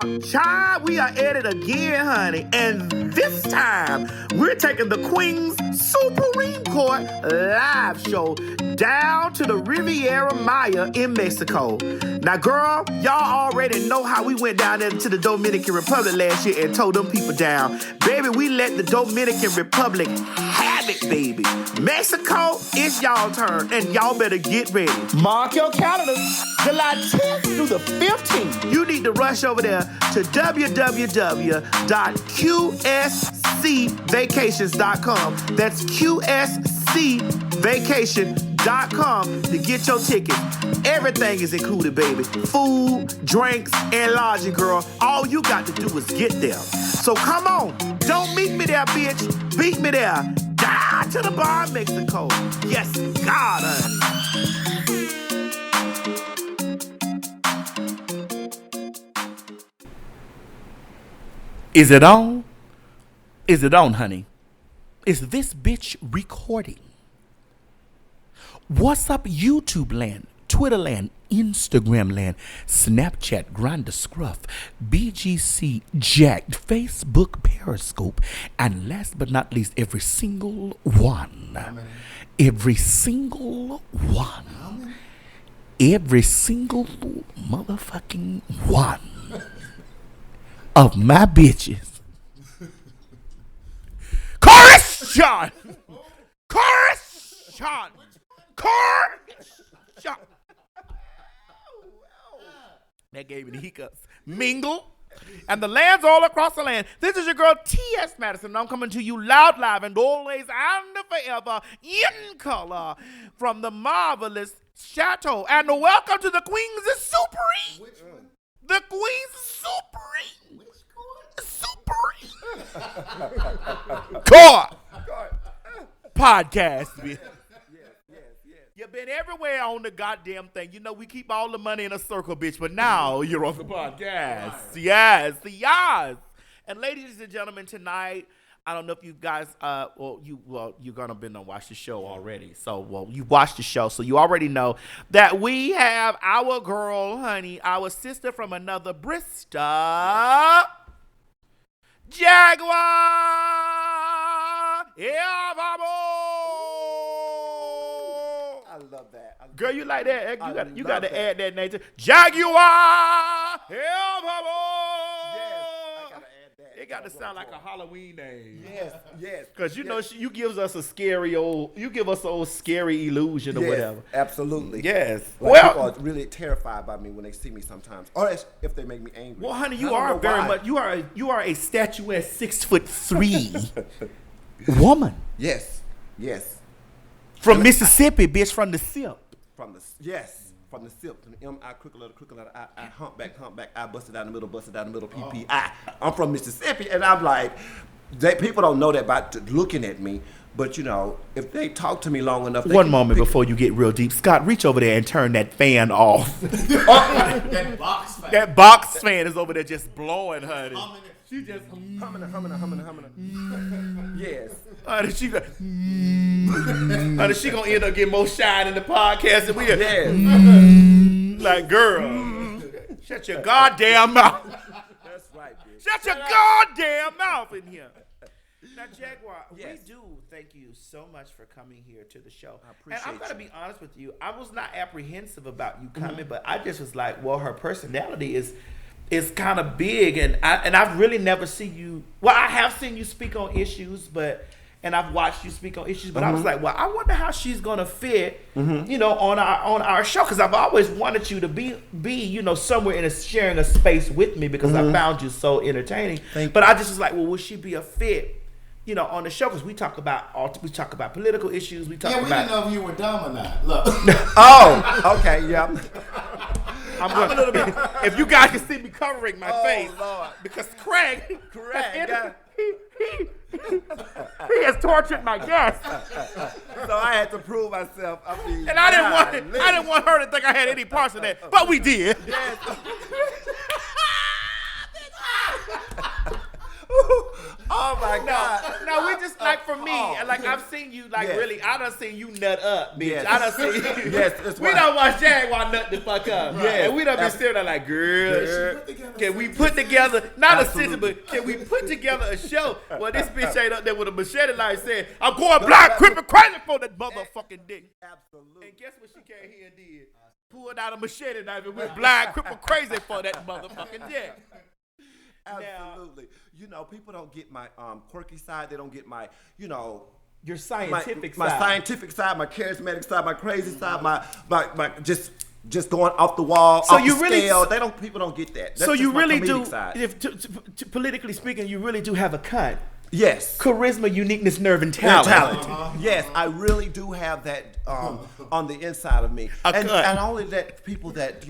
Child, we are at it again, honey. And this time, we're taking the Queen's Supreme Court live show down to the Riviera Maya in Mexico. Now, girl, y'all already know how we went down there to the Dominican Republic last year and tore them people down. Baby, we let the Dominican Republic have it, baby. Mexico, it's y'all turn, and y'all better get ready. Mark your calendars, July 10th through the 15th. You need to rush over there to www.qscvacations.com. That's qscvacation.com to get your tickets. Everything is included, baby. Food, drinks, and lodging, girl. All you got to do is get there. So come on. Don't meet me there, bitch. Beat me there. Down to the bar in Mexico. Yes, God, honey. Is it on? Is it on, honey? Is this bitch recording? What's up, YouTube land, Twitter land, Instagram land, Snapchat, Grindr, Scruff, BGC, Jacked, Facebook, Periscope, and last but not least, every single one. Every single one. Every single motherfucking one of my bitches. Corruption! Corruption! Corruption! That gave me the hiccups. Mingle. And the lands all across the land. This is your girl T.S. Madison. I'm coming to you loud, live, and always and forever in color from the marvelous Chateau. And welcome to the Queen's Supreme. Which one? The Queen's Supreme. Which court? Supreme. Court. Podcast, bitch. You've been everywhere on the goddamn thing. You know, we keep all the money in a circle, bitch, but now you're on the podcast. Yes. And ladies and gentlemen, tonight, I don't know if you guys, you're going to be to watch the show already. So, you watched the show, so you already know that we have our girl, honey, our sister from another Bristol, Jaguar Evermore. I love that. Girl, you like that? You got to add that name to Jaguar Evermore. Yes, I gotta add that. It got to sound like a Halloween name. Yes. Because you know you give us a scary old scary illusion or whatever. Absolutely. Yes. Like people are really terrified by me when they see me sometimes, or if they make me angry. Well, honey, you are very much. You are a statuesque 6'3" woman. Yes. From Mississippi, bitch, from the SIP. From the SIP, from the M-I, crooked letter, I, humpback, I busted down the middle, PPI. I'm from Mississippi, and I'm like, people don't know that by looking at me, but you know, if they talk to me long enough. One moment before you get real deep. Scott, reach over there and turn that fan off. That box fan. That box fan is over there just blowing, honey. She just humming. Yes. Honey, she gonna end up getting more shine in the podcast than we are. Yes. Like, girl, shut your goddamn mouth. That's right, bitch. Shut your goddamn mouth in here. Now, Jaguar, Yes. we do thank you so much for coming here to the show. I appreciate And I'm going to be honest with you. I was not apprehensive about you coming, Mm-hmm. but I just was like, well, her personality is kind of big, and I've really never seen you. Well, I have seen you speak on issues, and I've watched you speak on issues, but I was like, well, I wonder how she's gonna fit, you know, on our show, because I've always wanted you to be you know, somewhere in sharing a space with me, because I found you so entertaining. But I just was like, well, will she be a fit, you know, on the show? Because we talk about political issues. We didn't know if you were dumb or not. Look. Oh, okay, yeah. I'm a little bit. If you guys can see me covering my face, Lord. because Craig he has tortured my guest, So I had to prove myself. and I didn't want her to think I had any parts of that, but we did. Oh Oh my God. No, we just like for me, like I've seen you like really. I done seen you nut up, bitch. Yes. I done seen you. Yes, that's We right. done watch Jaguar nut the fuck up. Yes. And we done been staring there like, girl, can we put together not a sentence, but can we put together a show? Well, this bitch ain't up there with a machete like saying, I'm going blind, cripple, crazy for that motherfucking dick. Absolutely. And guess what she came here and did? Pulled out a machete knife and went blind, cripple, crazy for that motherfucking dick. Absolutely. You know, people don't get my quirky side. They don't get my, you know, Your scientific my side. scientific side, my charismatic side, my crazy side, my just going off the wall, So off you the really- scale. People don't get that. That's So just you my really comedic do, side. if, politically speaking, you really do have a cut. Yes. Charisma, uniqueness, nerve, and talent. Yes, I really do have that on the inside of me, and only that people that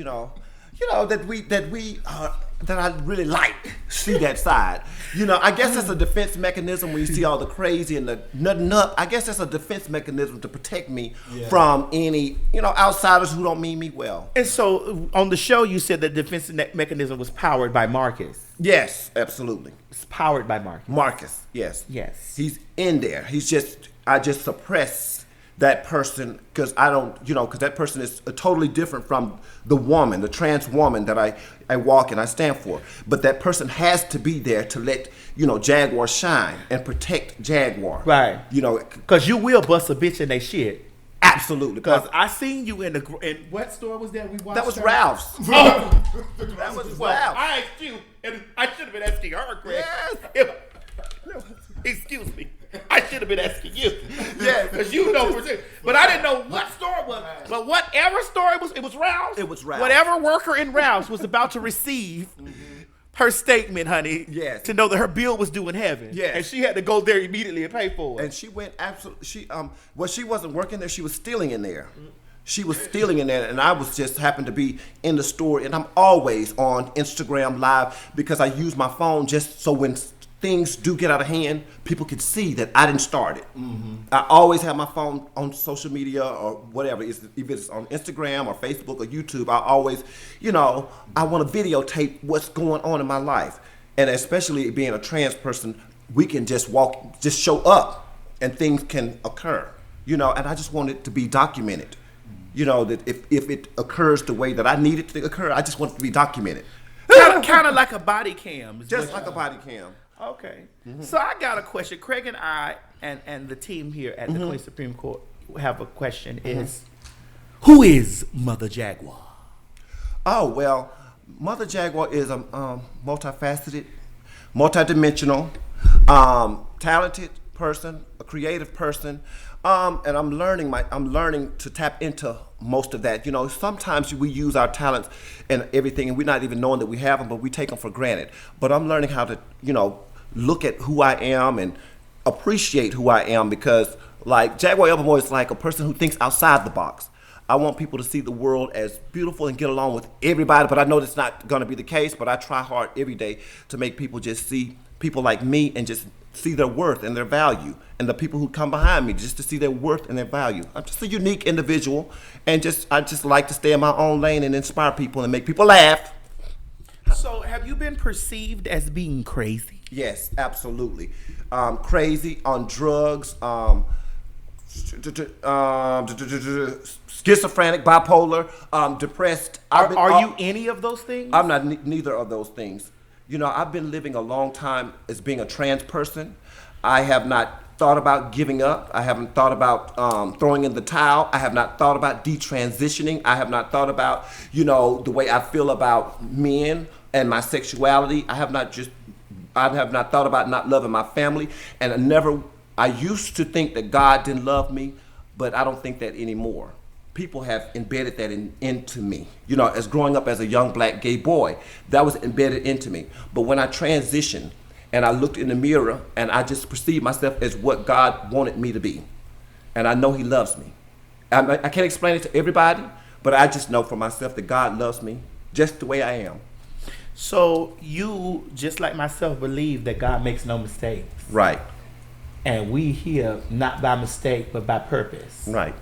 that I really like see that side. You know, I guess that's a defense mechanism when you see all the crazy and the nutting up. I guess that's a defense mechanism to protect me from any outsiders who don't mean me well. And so on the show, you said the defense mechanism was powered by Marcus. Yes, absolutely. It's powered by Marcus. Marcus, yes. Yes. He's in there. I just suppress that person because because that person is totally different from the woman, the trans woman that I walk and I stand for. But that person has to be there to let, Jaguar shine and protect Jaguar. Right. Because you will bust a bitch in they shit. Absolutely. Because I seen you in what store was that we watched? That was her? Ralph's. Oh. That was Well, Ralph's. I asked you, and I should have been asking her, Craig. Yes. Excuse me. I should have been asking you. Yes. Because you know for sure. But I didn't know what store it was. But whatever store it was Ralph's. It was Ralph's. Whatever worker in Ralph's was about to receive her statement, honey. Yes. To know that her bill was due in heaven. Yes. And she had to go there immediately and pay for it. And she went absolutely. She wasn't working there. She was stealing in there. She was stealing in there, and I was just happened to be in the store. And I'm always on Instagram Live because I use my phone just so when things do get out of hand, people can see that I didn't start it. I always have my phone on social media or whatever. If it's on Instagram or Facebook or YouTube, I always, I want to videotape what's going on in my life. And especially being a trans person, we can just show up and things can occur, and I just want it to be documented. That if it occurs the way that I need it to occur, I just want it to be documented. Kind of like a body cam. Just like a body cam. Okay. So I got a question. Craig and I and the team here at the Queen Supreme Court have a question is, who is Mother Jaguar? Oh, well, Mother Jaguar is a multifaceted, multidimensional, talented person, a creative person. And I'm learning to tap into most of that. Sometimes we use our talents and everything, and we're not even knowing that we have them, but we take them for granted. But I'm learning how to, look at who I am and appreciate who I am because, like, Jaguar Evermore is like a person who thinks outside the box. I want people to see the world as beautiful and get along with everybody, but I know that's not going to be the case, but I try hard every day to make people just see people like me and just see their worth and their value, and the people who come behind me just to see their worth and their value. I'm just a unique individual, and I just like to stay in my own lane and inspire people and make people laugh. So have you been perceived as being crazy? Yes, absolutely. Crazy, on drugs, schizophrenic, bipolar, depressed. Are you any of those things? I'm not neither of those things. I've been living a long time as being a trans person. I have not thought about giving up. I haven't thought about throwing in the towel. I have not thought about detransitioning. I have not thought about, the way I feel about men and my sexuality. I have not thought about not loving my family. And I used to think that God didn't love me, but I don't think that anymore. People have embedded that into me. As growing up as a young black gay boy, that was embedded into me. But when I transitioned and I looked in the mirror and I just perceived myself as what God wanted me to be, and I know He loves me. I can't explain it to everybody, but I just know for myself that God loves me just the way I am. So you, just like myself, believe that God makes no mistakes. Right. And we here not by mistake, but by purpose. Right.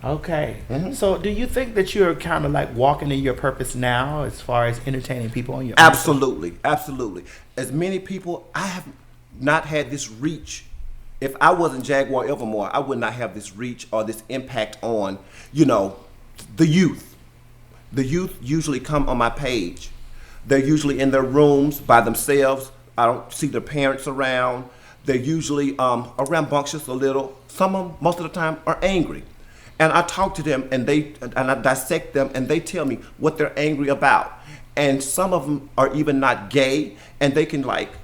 Okay. So do you think that you're kind of like walking in your purpose now as far as entertaining people on your Absolutely. Absolutely. As many people, not had this reach. If I wasn't Jaguar Evermore, I would not have this reach or this impact on, the youth. The youth usually come on my page. They're usually in their rooms by themselves. I don't see their parents around. They're usually rambunctious a little. Some of them, most of the time, are angry. And I talk to them and I dissect them and they tell me what they're angry about. And some of them are even not gay, and they can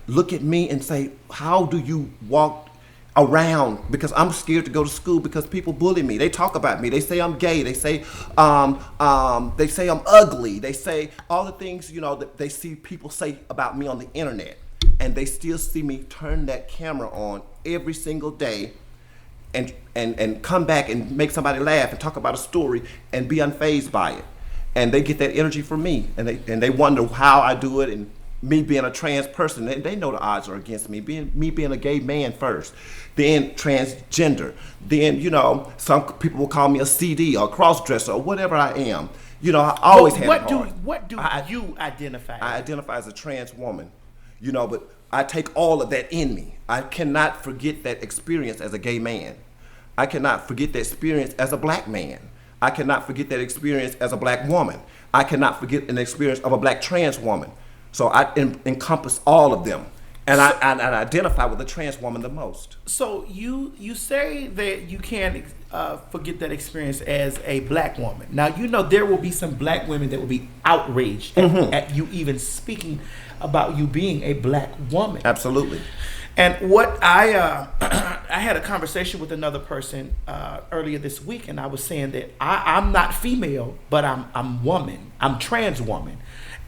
look at me and say, how do you walk around? Because I'm scared to go to school because people bully me. They talk about me. They say I'm gay. They say I'm ugly. They say all the things, that they see people say about me on the internet. And they still see me turn that camera on every single day and come back and make somebody laugh and talk about a story and be unfazed by it. And they get that energy from me, and they wonder how I do it. And me being a trans person, they know the odds are against me. Me being a gay man first, then transgender, then some people will call me a CD or a cross-dresser or whatever I am. I always had it hard. What do you identify? I identify as a trans woman, but I take all of that in me. I cannot forget that experience as a gay man. I cannot forget that experience as a black man. I cannot forget that experience as a black woman. I cannot forget an experience of a black trans woman. So I encompass all of them. And I identify with the trans woman the most. So you say that you can't forget that experience as a black woman. Now, there will be some black women that will be outraged at you even speaking about you being a black woman. Absolutely. And what I had a conversation with another person earlier this week, and I was saying that I'm not female, but I'm woman. I'm trans woman.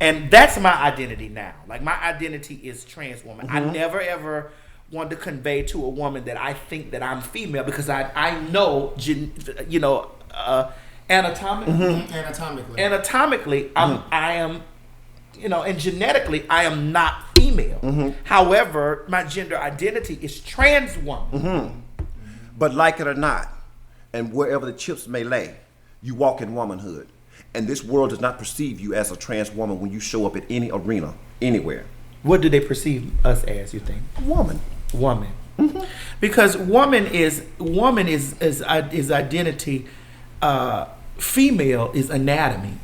And that's my identity now. My identity is trans woman. I never ever wanted to convey to a woman that I think that I'm female, because I know, anatomically, I am, and genetically, I am not female. However, my gender identity is trans woman. But like it or not, and wherever the chips may lay, you walk in womanhood. And this world does not perceive you as a trans woman when you show up at any arena, anywhere. What do they perceive us as, you think? Woman. Because woman is identity. Female is anatomy.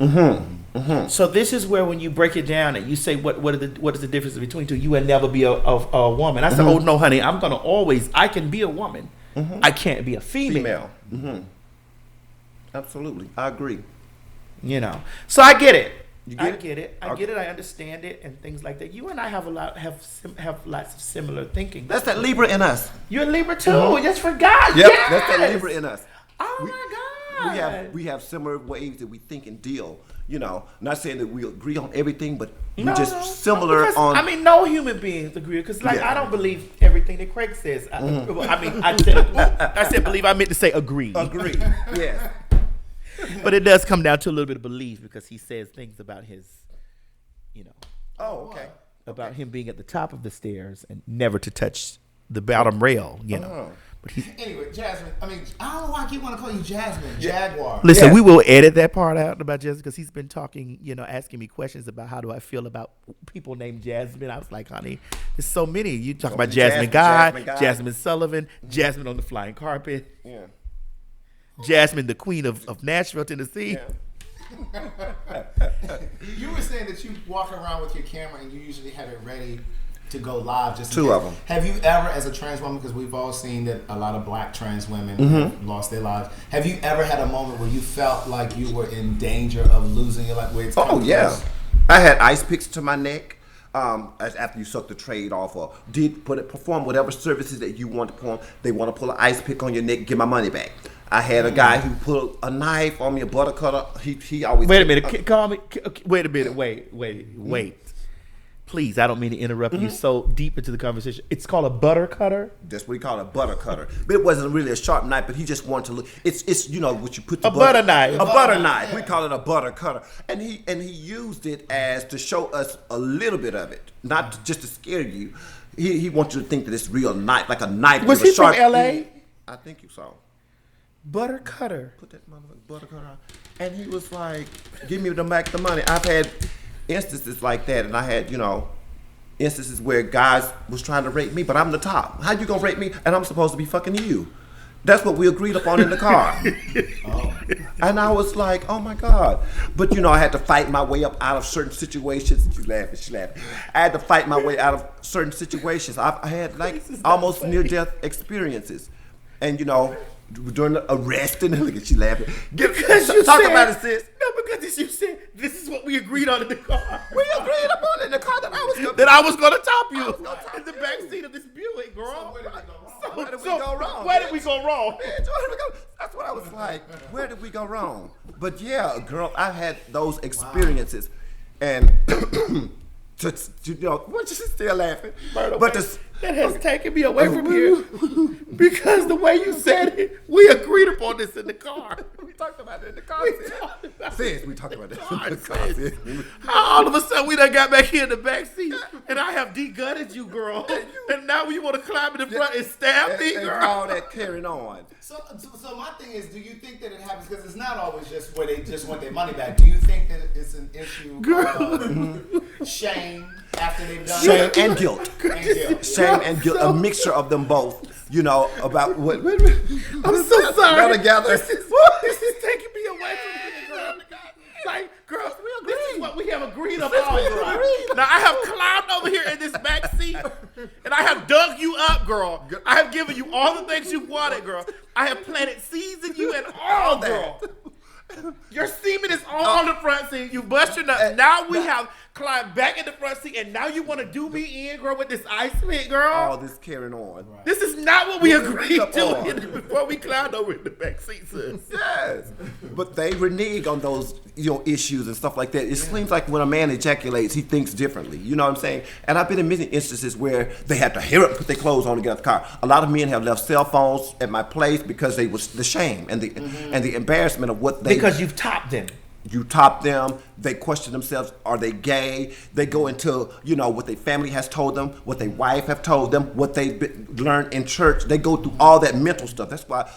So this is where, when you break it down and you say what is the difference between two, you will never be a woman. I said, oh no, honey, I can be a woman. I can't be a female. Absolutely, I agree. So I get it. I get it. I understand it, and things like that. You and I have lots of similar thinking. That's that Libra in us. You're a Libra too. I just forgot. Yep, yes. That's that Libra in us. Oh my God. We have similar ways that we think and deal. Not saying that we agree on everything, but we're just similar on. No human beings agree, because I don't believe everything that Craig says. I said believe. I meant to say agree. Agree. Yes. But it does come down to a little bit of belief, because he says things about his, Oh, okay. About him being at the top of the stairs and never to touch the bottom rail, But anyway, Jasmine. I don't know why I keep wanting to call you Jasmine. Jaguar. Listen, we will edit that part out about Jasmine, because he's been talking, asking me questions about how do I feel about people named Jasmine. I was like, honey, there's so many. You talk about Jasmine Guy, Jasmine Sullivan, Jasmine on the flying carpet. Yeah. Jasmine, the queen of Nashville, Tennessee. Yeah. You were saying that you walk around with your camera and you usually have it ready to go live. Just two of them. Have you ever, as a trans woman, because we've all seen that a lot of black trans women have lost their lives, have you ever had a moment where you felt like you were in danger of losing your life? Oh, yeah. I had ice picks to my neck. After you suck the trade off, or perform whatever services that you want to perform, they want to pull an ice pick on your neck, get my money back. I had a guy who put a knife on me, a butter cutter. He always. Wait a minute, call me. Wait a minute, wait. Please, I don't mean to interrupt you so deep into the conversation. It's called a butter cutter. That's what he called a butter cutter. But it wasn't really a sharp knife, but he just wanted to look. It's what you put the butter knife. A butter knife. We call it a butter cutter, and he used it as to show us a little bit of it, not just to scare you. He wants you to think that it's real knife, like a knife. Was he from L.A.? I think you saw. Butter cutter. Put that motherfucking butter cutter on. And he was like, give me back the money. I've had instances like that, and I had, instances where guys was trying to rape me, but I'm the top. How you gonna rape me and I'm supposed to be fucking you? That's what we agreed upon in the car. And I was like, oh my God. But you know, I had to fight my way up out of certain situations. She laughing. I had to fight my way out of certain situations. I had like almost near-death experiences. And you know, during the arrest, and look at she laughing. Talk about it, sis. No, because you said this is what we agreed on in the car. We agreed upon it in the car that I was gonna top you in the backseat of this Buick, girl. Where did we go wrong? Where did we go wrong? That's what I was like. Where did we go wrong? But yeah, girl, I had those experiences, and you know, what you still laughing? But that has taken me away from here because the way you said it, we agreed upon this in the car. We talked about it in the car. We talked about this in the car. How all of a sudden we done got back here in the back seat and I have de-gutted you, girl. And now you want to climb in the front and stab me, girl. And all that carrying on. So my thing is, do you think that it happens because it's not always just where they just want their money back? Do you think that it's an issue of shame after they've done Shame it? and guilt. Shame and guilt, a mixture of them both. You know, about what. I'm so sorry. Together. This is taking me away from you, girl. Like, girl, this is what we have agreed upon, girl. Now, I have climbed over here in this back seat, and I have dug you up, girl. I have given you all the things you wanted, girl. I have planted seeds in you and all, girl. Your semen is all on the front seat. You bust your nut. Now we have climbed back in the front seat, and now you want to do me in, girl, with this ice pick, girl. All this carrying on. Right. This is not what we agreed to before we climbed over in the back seat, sis. Yes, but they renege on those, you know, issues and stuff like that. It seems like when a man ejaculates, he thinks differently. You know what I'm saying? And I've been in many instances where they had to hurry up, put their clothes on to get out the car. A lot of men have left cell phones at my place because they was the shame and the embarrassment of what they. Because you've topped them. You top them. They question themselves. Are they gay? They go into, you know, what their family has told them, what their wife have told them, what they learned in church. They go through all that mental stuff. That's why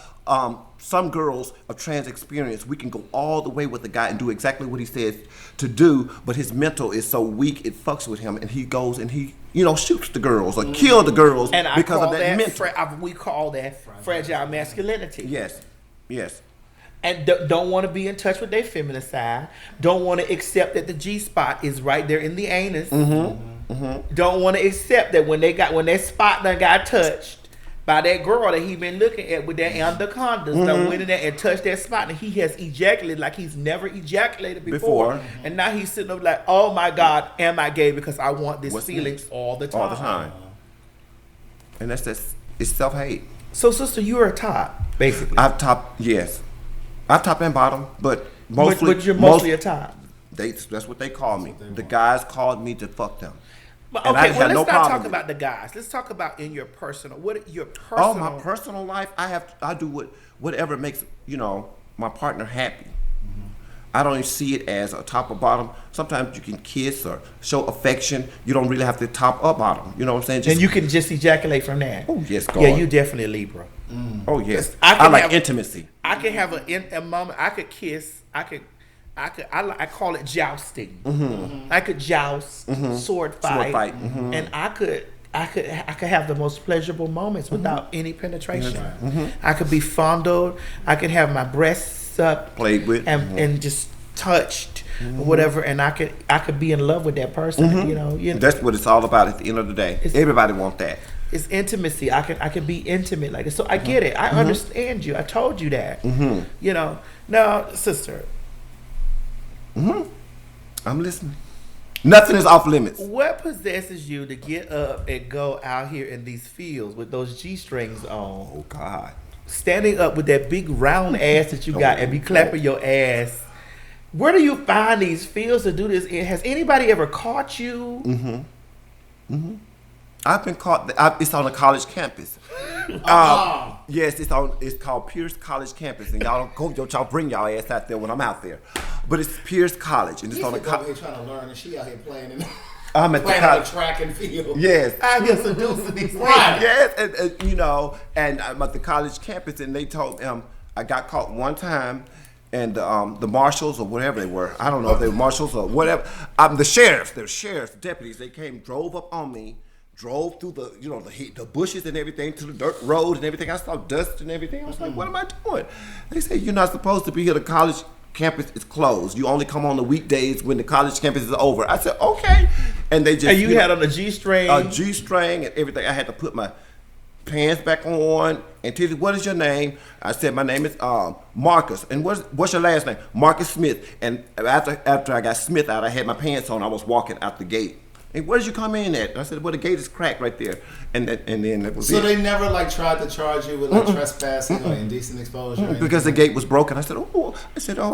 some girls of trans experience, we can go all the way with the guy and do exactly what he says to do, but his mental is so weak, it fucks with him, and he goes and he, you know, shoots the girls or kill the girls and because of that mental. We call that fragile masculinity. Yes. And don't want to be in touch with their feminine side. Don't want to accept that the G-spot is right there in the anus. Don't want to accept that when that spot done got touched by that girl that he been looking at with that anaconda, done went in there and touched that spot, and he has ejaculated like he's never ejaculated before. And now he's sitting up like, oh my God, am I gay because I want this feelings all the time. All the time. And it's self-hate. So, sister, you're a top, basically. I've topped, yes. I've top and bottom, but mostly. But you're mostly a top. That's what they call me. The guys called me to fuck them. But okay, well, let's not talk about the guys. Let's talk about in your personal. Oh, my personal life. I do whatever makes, you know, my partner happy. I don't even see it as a top or bottom. Sometimes you can kiss or show affection. You don't really have to top or bottom. You know what I'm saying? And you can just ejaculate from that. Oh yes, God. Yeah, you definitely a Libra. Oh yes, I like intimacy. I can have a moment. I could kiss. I call it jousting. I could joust, sword fight, and I could have the most pleasurable moments without any penetration. I could be fondled. I could have my breasts sucked, played with, and just touched, or whatever. And I could be in love with that person. You know, that's what it's all about. At the end of the day, everybody wants that. It's intimacy. I can be intimate like this. So I get it. I understand you. I told you that. You know. Now, sister. I'm listening. Nothing is off limits. What possesses you to get up and go out here in these fields with those G-strings on? Oh God. Standing up with that big round ass that you got and be clapping your ass. Where do you find these fields to do this? Has anybody ever caught you? I've been caught. It's on a college campus. Yes, it's called Pierce College Campus, and y'all bring y'all ass out there when I'm out there. But it's Pierce College, and it's on a college. Trying to learn, and she out here playing. I'm at playing on the track and field. Yes, I get seducing these right. Yes, and you know, and I'm at the college campus, and they told him I got caught one time. and the marshals or whatever they were. I don't know if they were marshals or whatever. The sheriffs, the deputies. They came, drove up on me, drove through the bushes and everything to the dirt road and everything. I saw dust and everything. I was like, what am I doing? They said, you're not supposed to be here. The college campus is closed. You only come on the weekdays when the college campus is over. I said, okay. And they just And you had on a G-string. A G-string and everything. I had to put my pants back on. And Tiffany, what is your name? I said, my name is Marcus. And what's your last name? Marcus Smith. And after I got Smith out, I had my pants on. I was walking out the gate. And where did you come in at? And I said, well, the gate is cracked right there. And then that was so it. They never like tried to charge you with like trespassing or indecent exposure? Or because the gate was broken. I said, oh,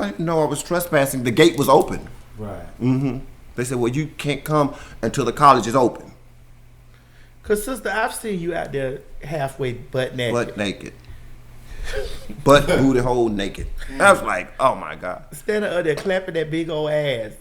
I didn't know I was trespassing. The gate was open. Right. They said, well, you can't come until the college is open. Because, sister, I've seen you out there halfway butt naked. Butt naked. Butt, booty hole naked. I was like, oh, my God. Standing up there clapping that big old ass.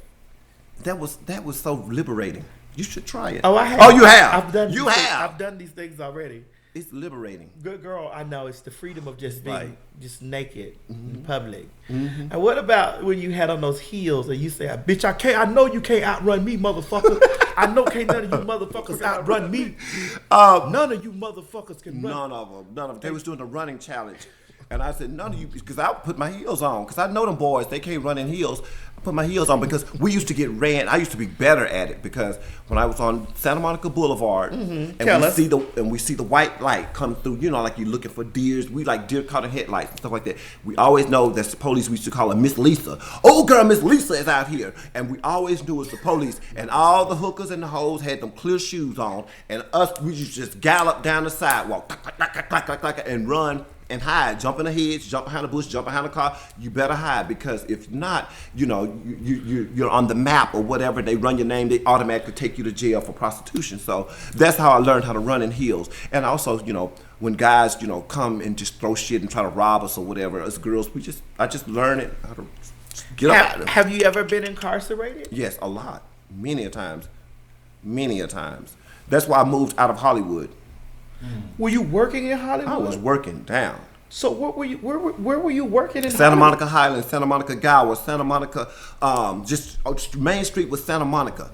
That was so liberating. You should try it. Oh, I have. Oh, you have. I've done these things already. It's liberating. Good girl, I know. It's the freedom of just being Right. just naked in public. And what about when you had on those heels and you say, bitch, I know you can't outrun me, motherfucker. I know can't none of you motherfuckers outrun me. None of you motherfuckers can run. None of them. They was doing the running challenge. And I said, none of you, because I put my heels on. Because I know them boys, they can't run in heels. I put my heels on because we used to get ran. I used to be better at it because when I was on Santa Monica Boulevard and we see the white light come through, like you're looking for deers. We like deer caught in headlights and stuff like that. We always know that's the police. We used to call her Miss Lisa. Oh, girl, Miss Lisa is out here. And we always knew it was the police. And all the hookers and the hoes had them clear shoes on. And us, we used to just gallop down the sidewalk and run and hide, jump in the hedge, jump behind the bush, jump behind the car. You better hide because if not, you're on the map or whatever. They run your name, they automatically take you to jail for prostitution. So that's how I learned how to run in heels. And also, when guys, come and just throw shit and try to rob us or whatever, as girls, I just learned it how to get up. Have you ever been incarcerated? Yes, a lot, many a times. That's why I moved out of Hollywood. Were you working in Hollywood? I was working down. So what were you? Where were you working in? Santa Monica Highlands, Santa Monica Gower, Santa Monica, just Main Street was Santa Monica.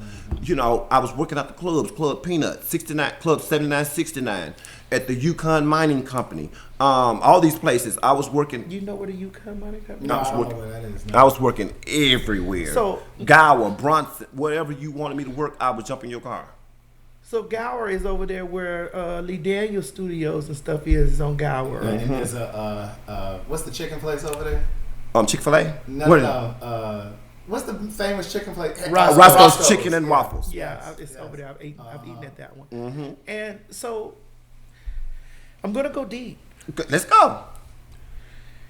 I was working at the clubs, Club Peanut, 69, Club 7969, at the Yukon Mining Company, all these places. I was working. You know where the Yukon Mining Company? No, I was working everywhere. So Gower, Bronson, wherever you wanted me to work, I would jump in your car. So Gower is over there where Lee Daniels Studios and stuff is on Gower. And there's what's the chicken place over there? Chick-fil-A? No. What's the famous chicken place? Roscoe's Chicken and Waffles. Yeah, it's over there. I've eaten at that one. And so I'm gonna go deep. Let's go.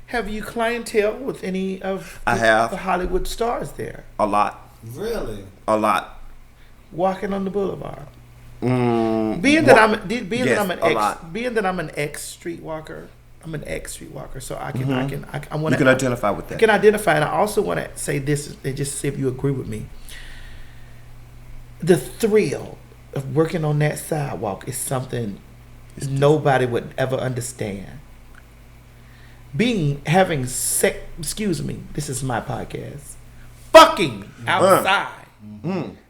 Have you clientele with any of I have. the Hollywood stars there? A lot. Really? A lot. Walking on the boulevard. Being that I'm an ex streetwalker, so I can I want you can identify with that. I can identify, and I also want to say this and just see if you agree with me. The thrill of working on that sidewalk is something nobody would ever understand. Having sex, excuse me, this is my podcast. Fucking outside.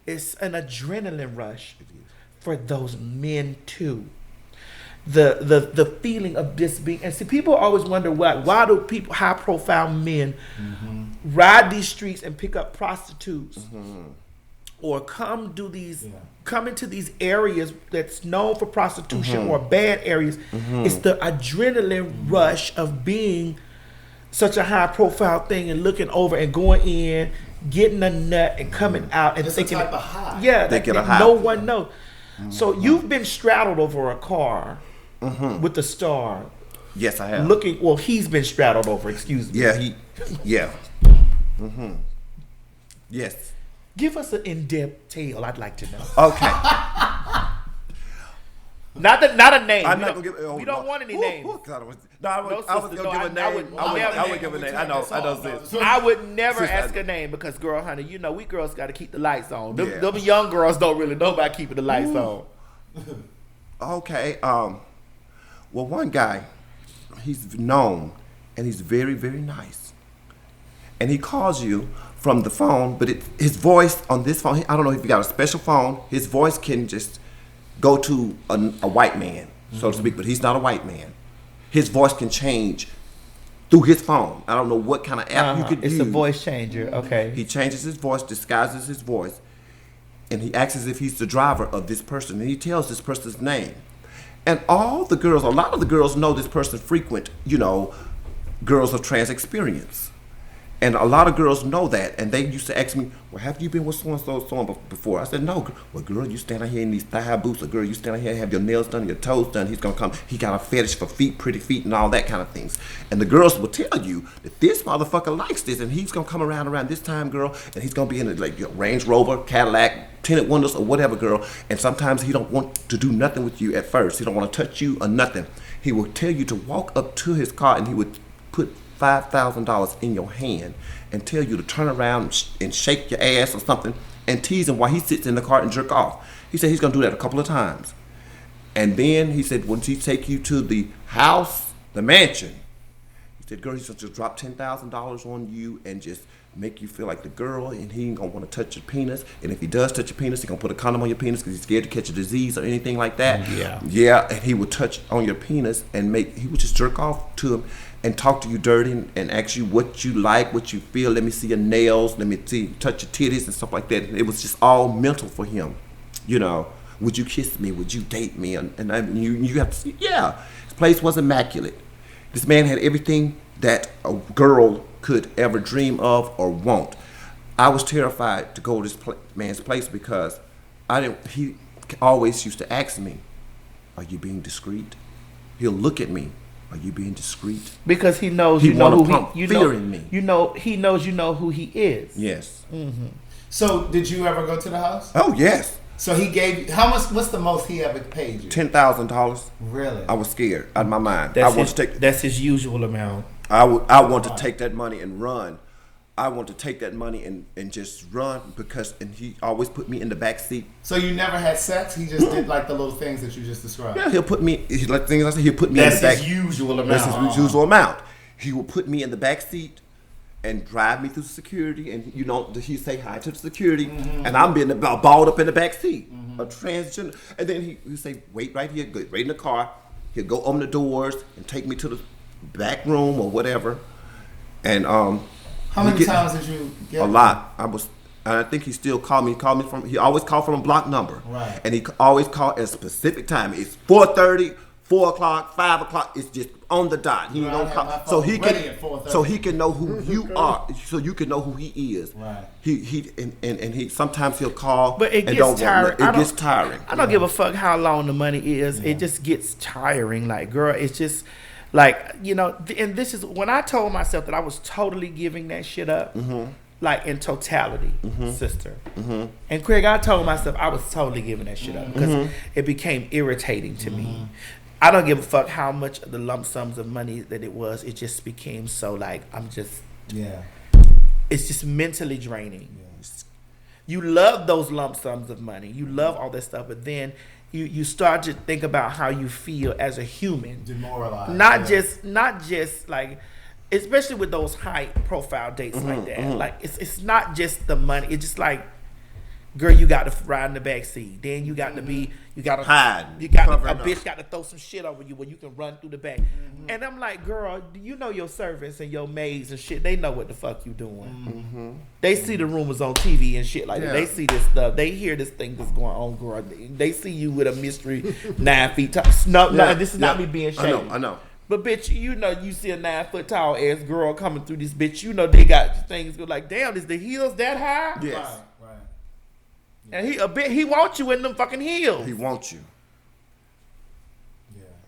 It's an adrenaline rush for those men too. The feeling of this being, and see, people always wonder why do people, high profile men, ride these streets and pick up prostitutes, or come into these areas that's known for prostitution or bad areas. It's the adrenaline rush of being such a high profile thing and looking over and going in, getting a nut and coming out and it's thinking, a type of high. Yeah, they get a high. No one knows. So you've been straddled over a car with the star. Yes, I have. He's been straddled over. Excuse me. Yeah, Yes. Give us an in-depth tale. I'd like to know. Okay. Not a name. I'm not gonna give. We don't want any names. I was gonna give a name. I would give a name. I know this. I would never ask a name because, girl, honey, we girls got to keep the lights on. Them young girls don't really know about keeping the lights on. Okay. Well, one guy, he's known, and he's very, very nice. and he calls you from the phone, but his voice on this phone, I don't know if you got a special phone, his voice can just go to a white man, so to speak, but he's not a white man. His voice can change through his phone. I don't know what kind of app you could use. It's a voice changer, okay. He changes his voice, disguises his voice, and he acts as if he's the driver of this person, and he tells this person's name. And all the girls, a lot of the girls know this person frequent, girls of trans experience. And a lot of girls know that, and they used to ask me, well, have you been with so-and-so before? I said, no. Well, girl, you stand out here in these thigh-high boots, or girl, you stand out here and have your nails done, your toes done. He's going to come. He got a fetish for feet, pretty feet, and all that kind of things. And the girls will tell you that this motherfucker likes this, and he's going to come around this time, girl, and he's going to be in a Range Rover, Cadillac, tinted windows, or whatever, girl. And sometimes he don't want to do nothing with you at first. He don't want to touch you or nothing. He will tell you to walk up to his car, and he would put $5,000 in your hand and tell you to turn around and shake your ass or something and tease him while he sits in the car and jerk off. He said he's going to do that a couple of times. And then he said once he take you to the house, the mansion, he said, girl, he's going to just drop $10,000 on you and just make you feel like the girl, and he ain't going to want to touch your penis. And if he does touch your penis, he's going to put a condom on your penis because he's scared to catch a disease or anything like that. Yeah, and he would touch on your penis and he would just jerk off to him and talk to you dirty and ask you what you like, what you feel. Let me see your nails. Let me touch your titties and stuff like that. And it was just all mental for him. Would you kiss me? Would you date me? And you have to see, yeah. His place was immaculate. This man had everything that a girl could ever dream of or want. I was terrified to go to this man's place because he always used to ask me, are you being discreet? He'll look at me. Are you being discreet? Because he knows he knows who he is. Yes. Mm-hmm. So did you ever go to the house? Oh yes. So he gave you how much? What's the most he ever paid you? $10,000. Really? I was scared out of my mind. That's his usual amount. I want to take that money and run. I want to take that money and just run and he always put me in the back seat. So you never had sex? He just did like the little things that you just described. Yeah, he'll put me. Like things I said, he'll put me in the back. That's his usual amount. That's his usual amount. He will put me in the back seat and drive me through security, and he say hi to the security, and I'm being balled up in the back seat, a transgender, and then he say wait right here, go right in the car. He'll go open the doors and take me to the back room or whatever, and How many times did you get? A lot. I think he still called me. He always called from a block number. Right. And he always called at a specific time. It's 4:30, 4 o'clock, 5 o'clock. It's just on the dot. He don't call, so he can know who you are. So you can know who he is. Right. He sometimes he'll call. But it gets tiring. It gets tiring. I don't give a fuck how long the money is. Yeah. It just gets tiring. Like, girl, it's just. Like, and this is when I told myself that I was totally giving that shit up, like in totality, sister. And Craig, I told myself I was totally giving that shit up because it became irritating to me. I don't give a fuck how much of the lump sums of money that it was. It just became so like, it's just mentally draining. Yeah. You love those lump sums of money. You love all that stuff, but then you start to think about how you feel as a human. Demoralized. Not just like, especially with those high profile dates like that. Like it's not just the money. It's just like, girl, you got to ride in the back seat. Then you got to hide. A bitch got to throw some shit over you where you can run through the back. And I'm like, girl, do you know your servants and your maids and shit? They know what the fuck you doing. They see the rumors on TV and shit like that. They see this stuff. They hear this thing that's going on, girl. They see you with a mystery 9 feet tall. No, this is not me being shady. I know. But bitch, you see a 9 foot tall ass girl coming through this bitch. They got things go like, damn, is the heels that high? Yes. Right. And he wants you in them fucking heels. He wants you.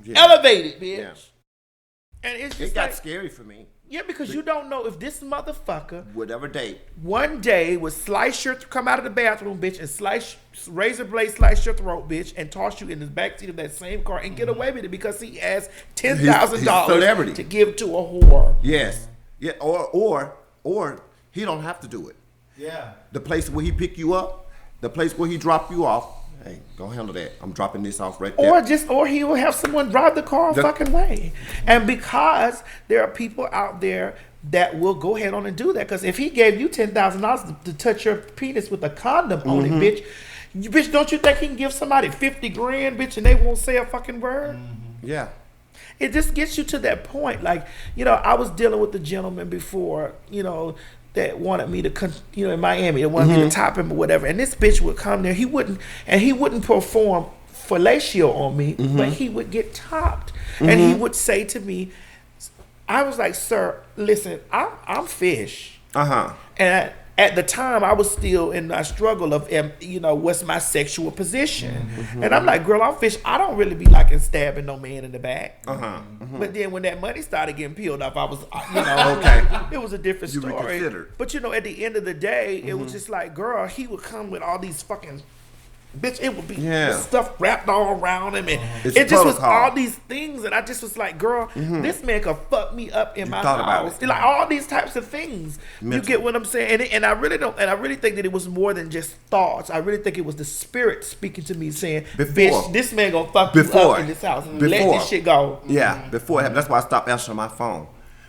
Yeah. Elevated, bitch. Yeah. And it's just it got scary for me. Yeah, because you don't know if this motherfucker whatever date one day would come out of the bathroom, bitch, and razor blade slice your throat, bitch, and toss you in the backseat of that same car and get away with it because he has $10,000 to give to a whore. Yes. Yeah. Or he don't have to do it. Yeah. The place where he pick you up. The place where he drop you off, hey, go handle that. I'm dropping this off right there. Or he will have someone drive the car a fucking way. And because there are people out there that will go ahead on and do that. Because if he gave you $10,000 to touch your penis with a condom on it, bitch, don't you think he can give somebody 50 grand, bitch, and they won't say a fucking word? Yeah. It just gets you to that point. Like, you know, I was dealing with the gentleman before, you know, that wanted me to, you know, in Miami, that wanted me to top him or whatever. And this bitch would come there. He wouldn't perform fellatio on me, but he would get topped. And he would say to me, I was like, sir, listen, I'm fish. And at the time, I was still in a struggle of, you know, what's my sexual position? And I'm like, girl, I'm fish. I don't really be liking stabbing no man in the back. But then when that money started getting peeled up, I was, you know, it was a different story. Reconsidered. But, you know, at the end of the day, it was just like, girl, he would come with all these fucking... Bitch, it would be stuff wrapped all around him, and it just was all these things, and I just was like, "Girl, this man could fuck me up in my house." Like all these types of things. You get what I'm saying? And I really don't. And I really think that it was more than just thoughts. I really think it was the spirit speaking to me, saying, "Bitch, this man gonna fuck you up in this house. Let this shit go." Yeah, before it happened. That's why I stopped answering my phone,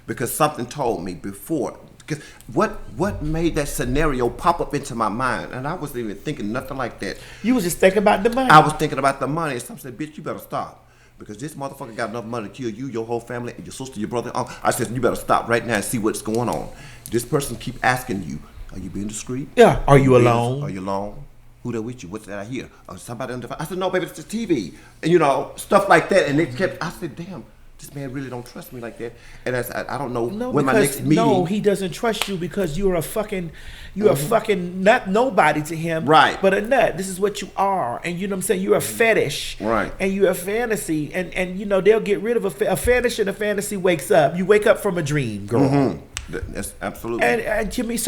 because something told me before. Because what made that scenario pop up into my mind, and I wasn't even thinking nothing like that. You was just thinking about the money. I was thinking about the money, and some said, "Bitch, you better stop, because this motherfucker got enough money to kill you, your whole family, and your sister, your brother." I said, "You better stop right now and see what's going on. This person keep asking you, are you being discreet? Yeah. Are you alone? Are you alone? Who there with you? What's that I hear? Oh, somebody on the phone." I said, "No, baby, it's the TV," and you know, stuff like that. And they kept. I said, "Damn. This man really don't trust me like that." And I don't know when my next meeting. No, he doesn't trust you because you're a fucking not nobody to him. Right. But a nut. This is what you are. And you know what I'm saying? You're a fetish. Right. And you're a fantasy. And you know, they'll get rid of a fetish, and a fantasy wakes up. You wake up from a dream, girl. That's absolutely. And to me,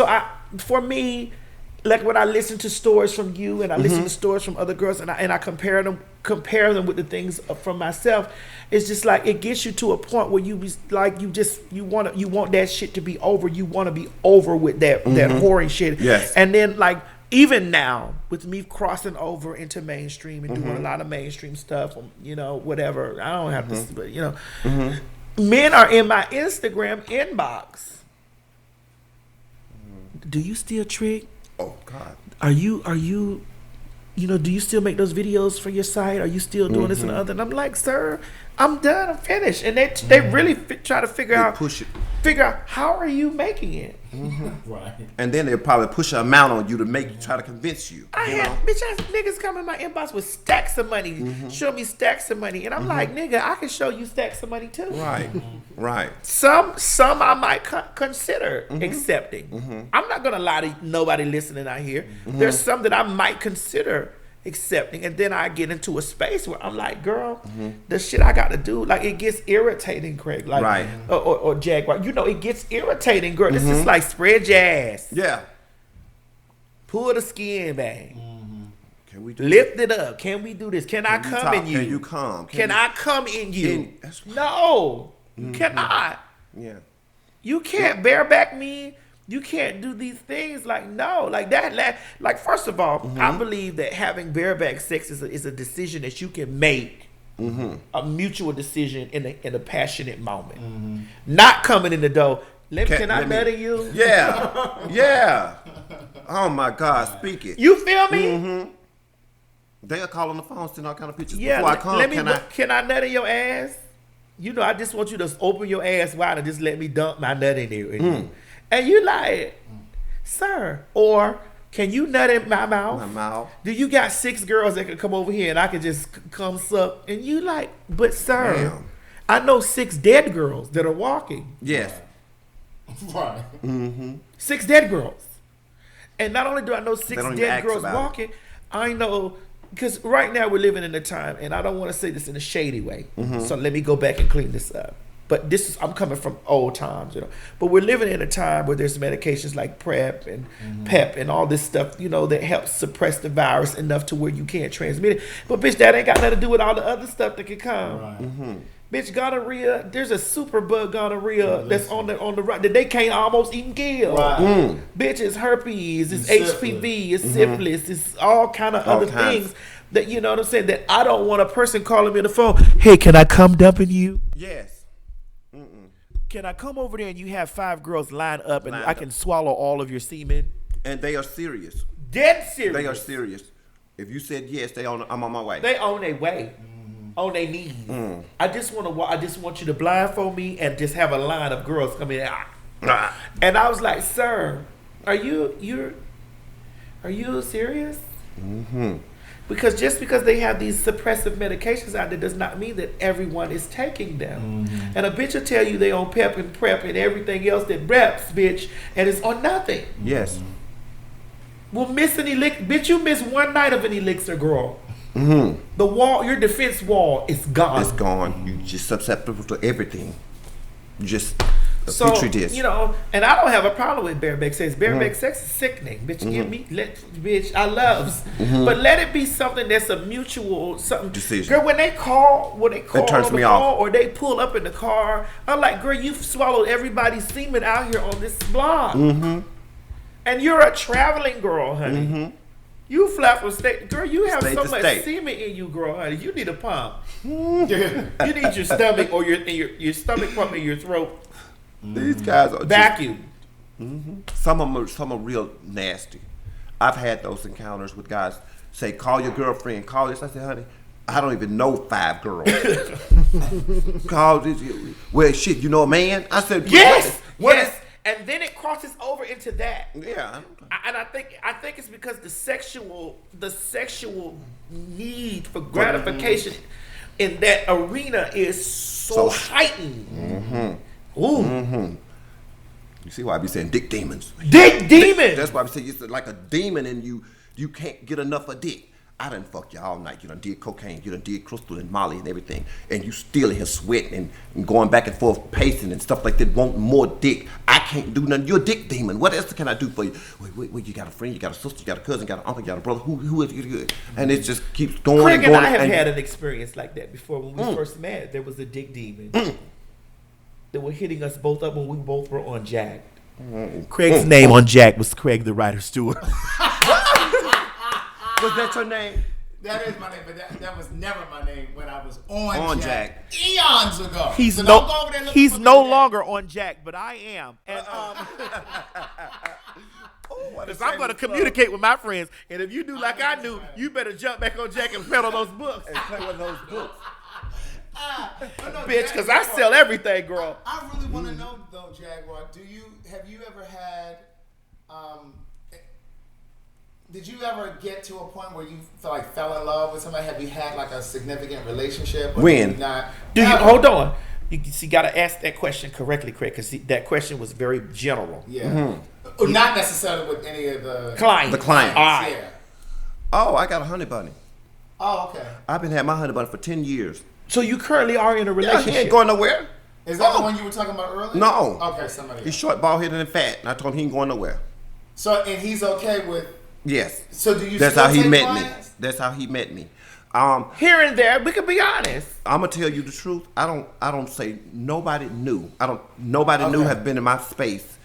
for me, like when I listen to stories from you, and I listen to stories from other girls, and I compare them with the things from myself, it's just like it gets you to a point where you want that shit to be over. You want to be over with that whoring shit. Yes. And then like even now with me crossing over into mainstream and doing a lot of mainstream stuff, you know, whatever. I don't have to, but you know, men are in my Instagram inbox. Do you still trick? Oh God. Are you you know, do you still make those videos for your site? Are you still doing this and the other? And I'm like, sir, I'm done. I'm finished. And they really try to figure out how are you making it? Right. And then they'll probably push an amount on you to try to convince you. I had bitch ass niggas come in my inbox with stacks of money, show me stacks of money, and I'm like, nigga, I can show you stacks of money too. Right. Right. Some I might consider accepting. I'm not gonna lie to nobody listening out here. There's some that I might consider accepting, and then I get into a space where I'm like, girl, the shit I got to do, like it gets irritating, Craig, like right. or Jaguar, you know, it gets irritating, girl. This is like spread your ass, pull the skin back, can we lift it up, can we do this? Can I come in you? Can you come? Can I come in you? No, you cannot. Yeah, you can't bareback me. You can't do these things like that. Like first of all, I believe that having bareback sex is a decision that you can make, a mutual decision in a passionate moment. Not coming in the door. Can I nut in you? Yeah, yeah. Oh my God, speak it. You feel me? They'll call on the phone, send all kind of pictures. Yeah, before I come, can I nut in your ass? You know, I just want you to open your ass wide and just let me dump my nut in there. And you like, sir, or can you nut in my mouth? My mouth. Do you got 6 girls that could come over here and I could just come suck? And you like, but sir, I know 6 dead girls that are walking. Yes. Right. 6 dead girls. And not only do I know 6 don't dead ask girls about walking, I know, because right now we're living in a time, and I don't want to say this in a shady way. So let me go back and clean this up. But I'm coming from old times, you know. But we're living in a time where there's medications like PrEP and PEP and all this stuff, you know, that helps suppress the virus enough to where you can't transmit it. But bitch, that ain't got nothing to do with all the other stuff that can come. Right. Bitch, gonorrhea, there's a super bug gonorrhea that's on the right that they can't almost even kill. Right. Bitch, it's herpes, it's It's HPV, it's syphilis, it's all kind of other things that, you know what I'm saying, that I don't want a person calling me on the phone, hey, can I come dumping you? Yes. can I come over there and you have 5 girls line up and Lined I up. can swallow all of your semen? And they are serious. Dead serious. They are serious. If you said yes, I'm on my way. They on their way. On their knees. I just want you to blindfold me and just have a line of girls come in. And I was like, sir, are you serious? Because just because they have these suppressive medications out there does not mean that everyone is taking them. And a bitch will tell you they on pep and prep and everything else that reps, bitch, and it's on nothing. Yes. We'll miss an elixir. Bitch, you miss one night of an elixir, girl. The wall, your defense wall is gone. It's gone. You just susceptible to everything. You just a So, petri dish. you know, and I don't have a problem with bareback sex. Bareback sex is sickening. Bitch, give me, bitch, I loves. But let it be something that's a mutual, something. Decision. Girl, when they call It turns on the me phone off. or they pull up in the car, I'm like, girl, you've swallowed everybody's semen out here on this block. And you're a traveling girl, honey. You flap from state. Girl, you have State so to much state. semen in you, girl, honey. You need a pump. You need your stomach or your stomach pump in your throat. These guys are Vacuum. some are real nasty. I've had those encounters with guys say, call your girlfriend, call this. I said, honey, I don't even know 5 girls. Call this. Well, shit, you know a man? I said, Yes. What Yes. And then it crosses over into that. Yeah. And I think it's because the sexual need for gratification in that arena is so heightened. Ooh. You see why I be saying dick demons? Dick demon. That's why I say it's like a demon in you. You can't get enough of dick. I done fucked you all night. You done did cocaine. You done did crystal and Molly and everything. And you still in here sweating and going back and forth pacing and stuff like that, wanting more dick. I can't do nothing. You're a dick demon. What else can I do for you? Wait, you got a friend, you got a sister, you got a cousin, you got an uncle, you got a brother. Who is you? And it just keeps going Craig and and going. I have had an experience like that before. When we first met, there was a dick demon that were hitting us both up when we both were on Jack. Craig's name on Jack was Craig the Writer Stewart. Was that your name? That is my name, but that was never my name when I was on Jack. Eons ago. He's So don't go over there looking he's for me no today. longer on Jack, but I am. And because I'm going to communicate with my friends, and if you do like I do, you better jump back on Jack and peddle those books, And play with those books. bitch. Because I sell everything, girl. I really want to know though, Jaguar. Have you ever had? Did you ever get to a point where you fell in love with somebody? Have you had like a significant relationship? Or When? did you not? Do you hold on? You got to ask that question correctly, Craig, because that question was very general. Yeah. Not necessarily with any of the Client. The client. All right. Yeah. Oh, I got a honey bunny. Oh, okay. I've been having my honey bunny for 10 years. So you currently are in a Yeah, relationship. he ain't going nowhere. Is that the one you were talking about earlier? No. Okay, somebody He's else. short, bald-headed, and fat. And I told him he ain't going nowhere. So, and he's okay with. Yes. So, do you? That's still how he take met clients? me. That's how he met me. Here and there, we can be honest. I'm gonna tell you the truth. I don't say nobody knew. Nobody knew Okay. have been in my space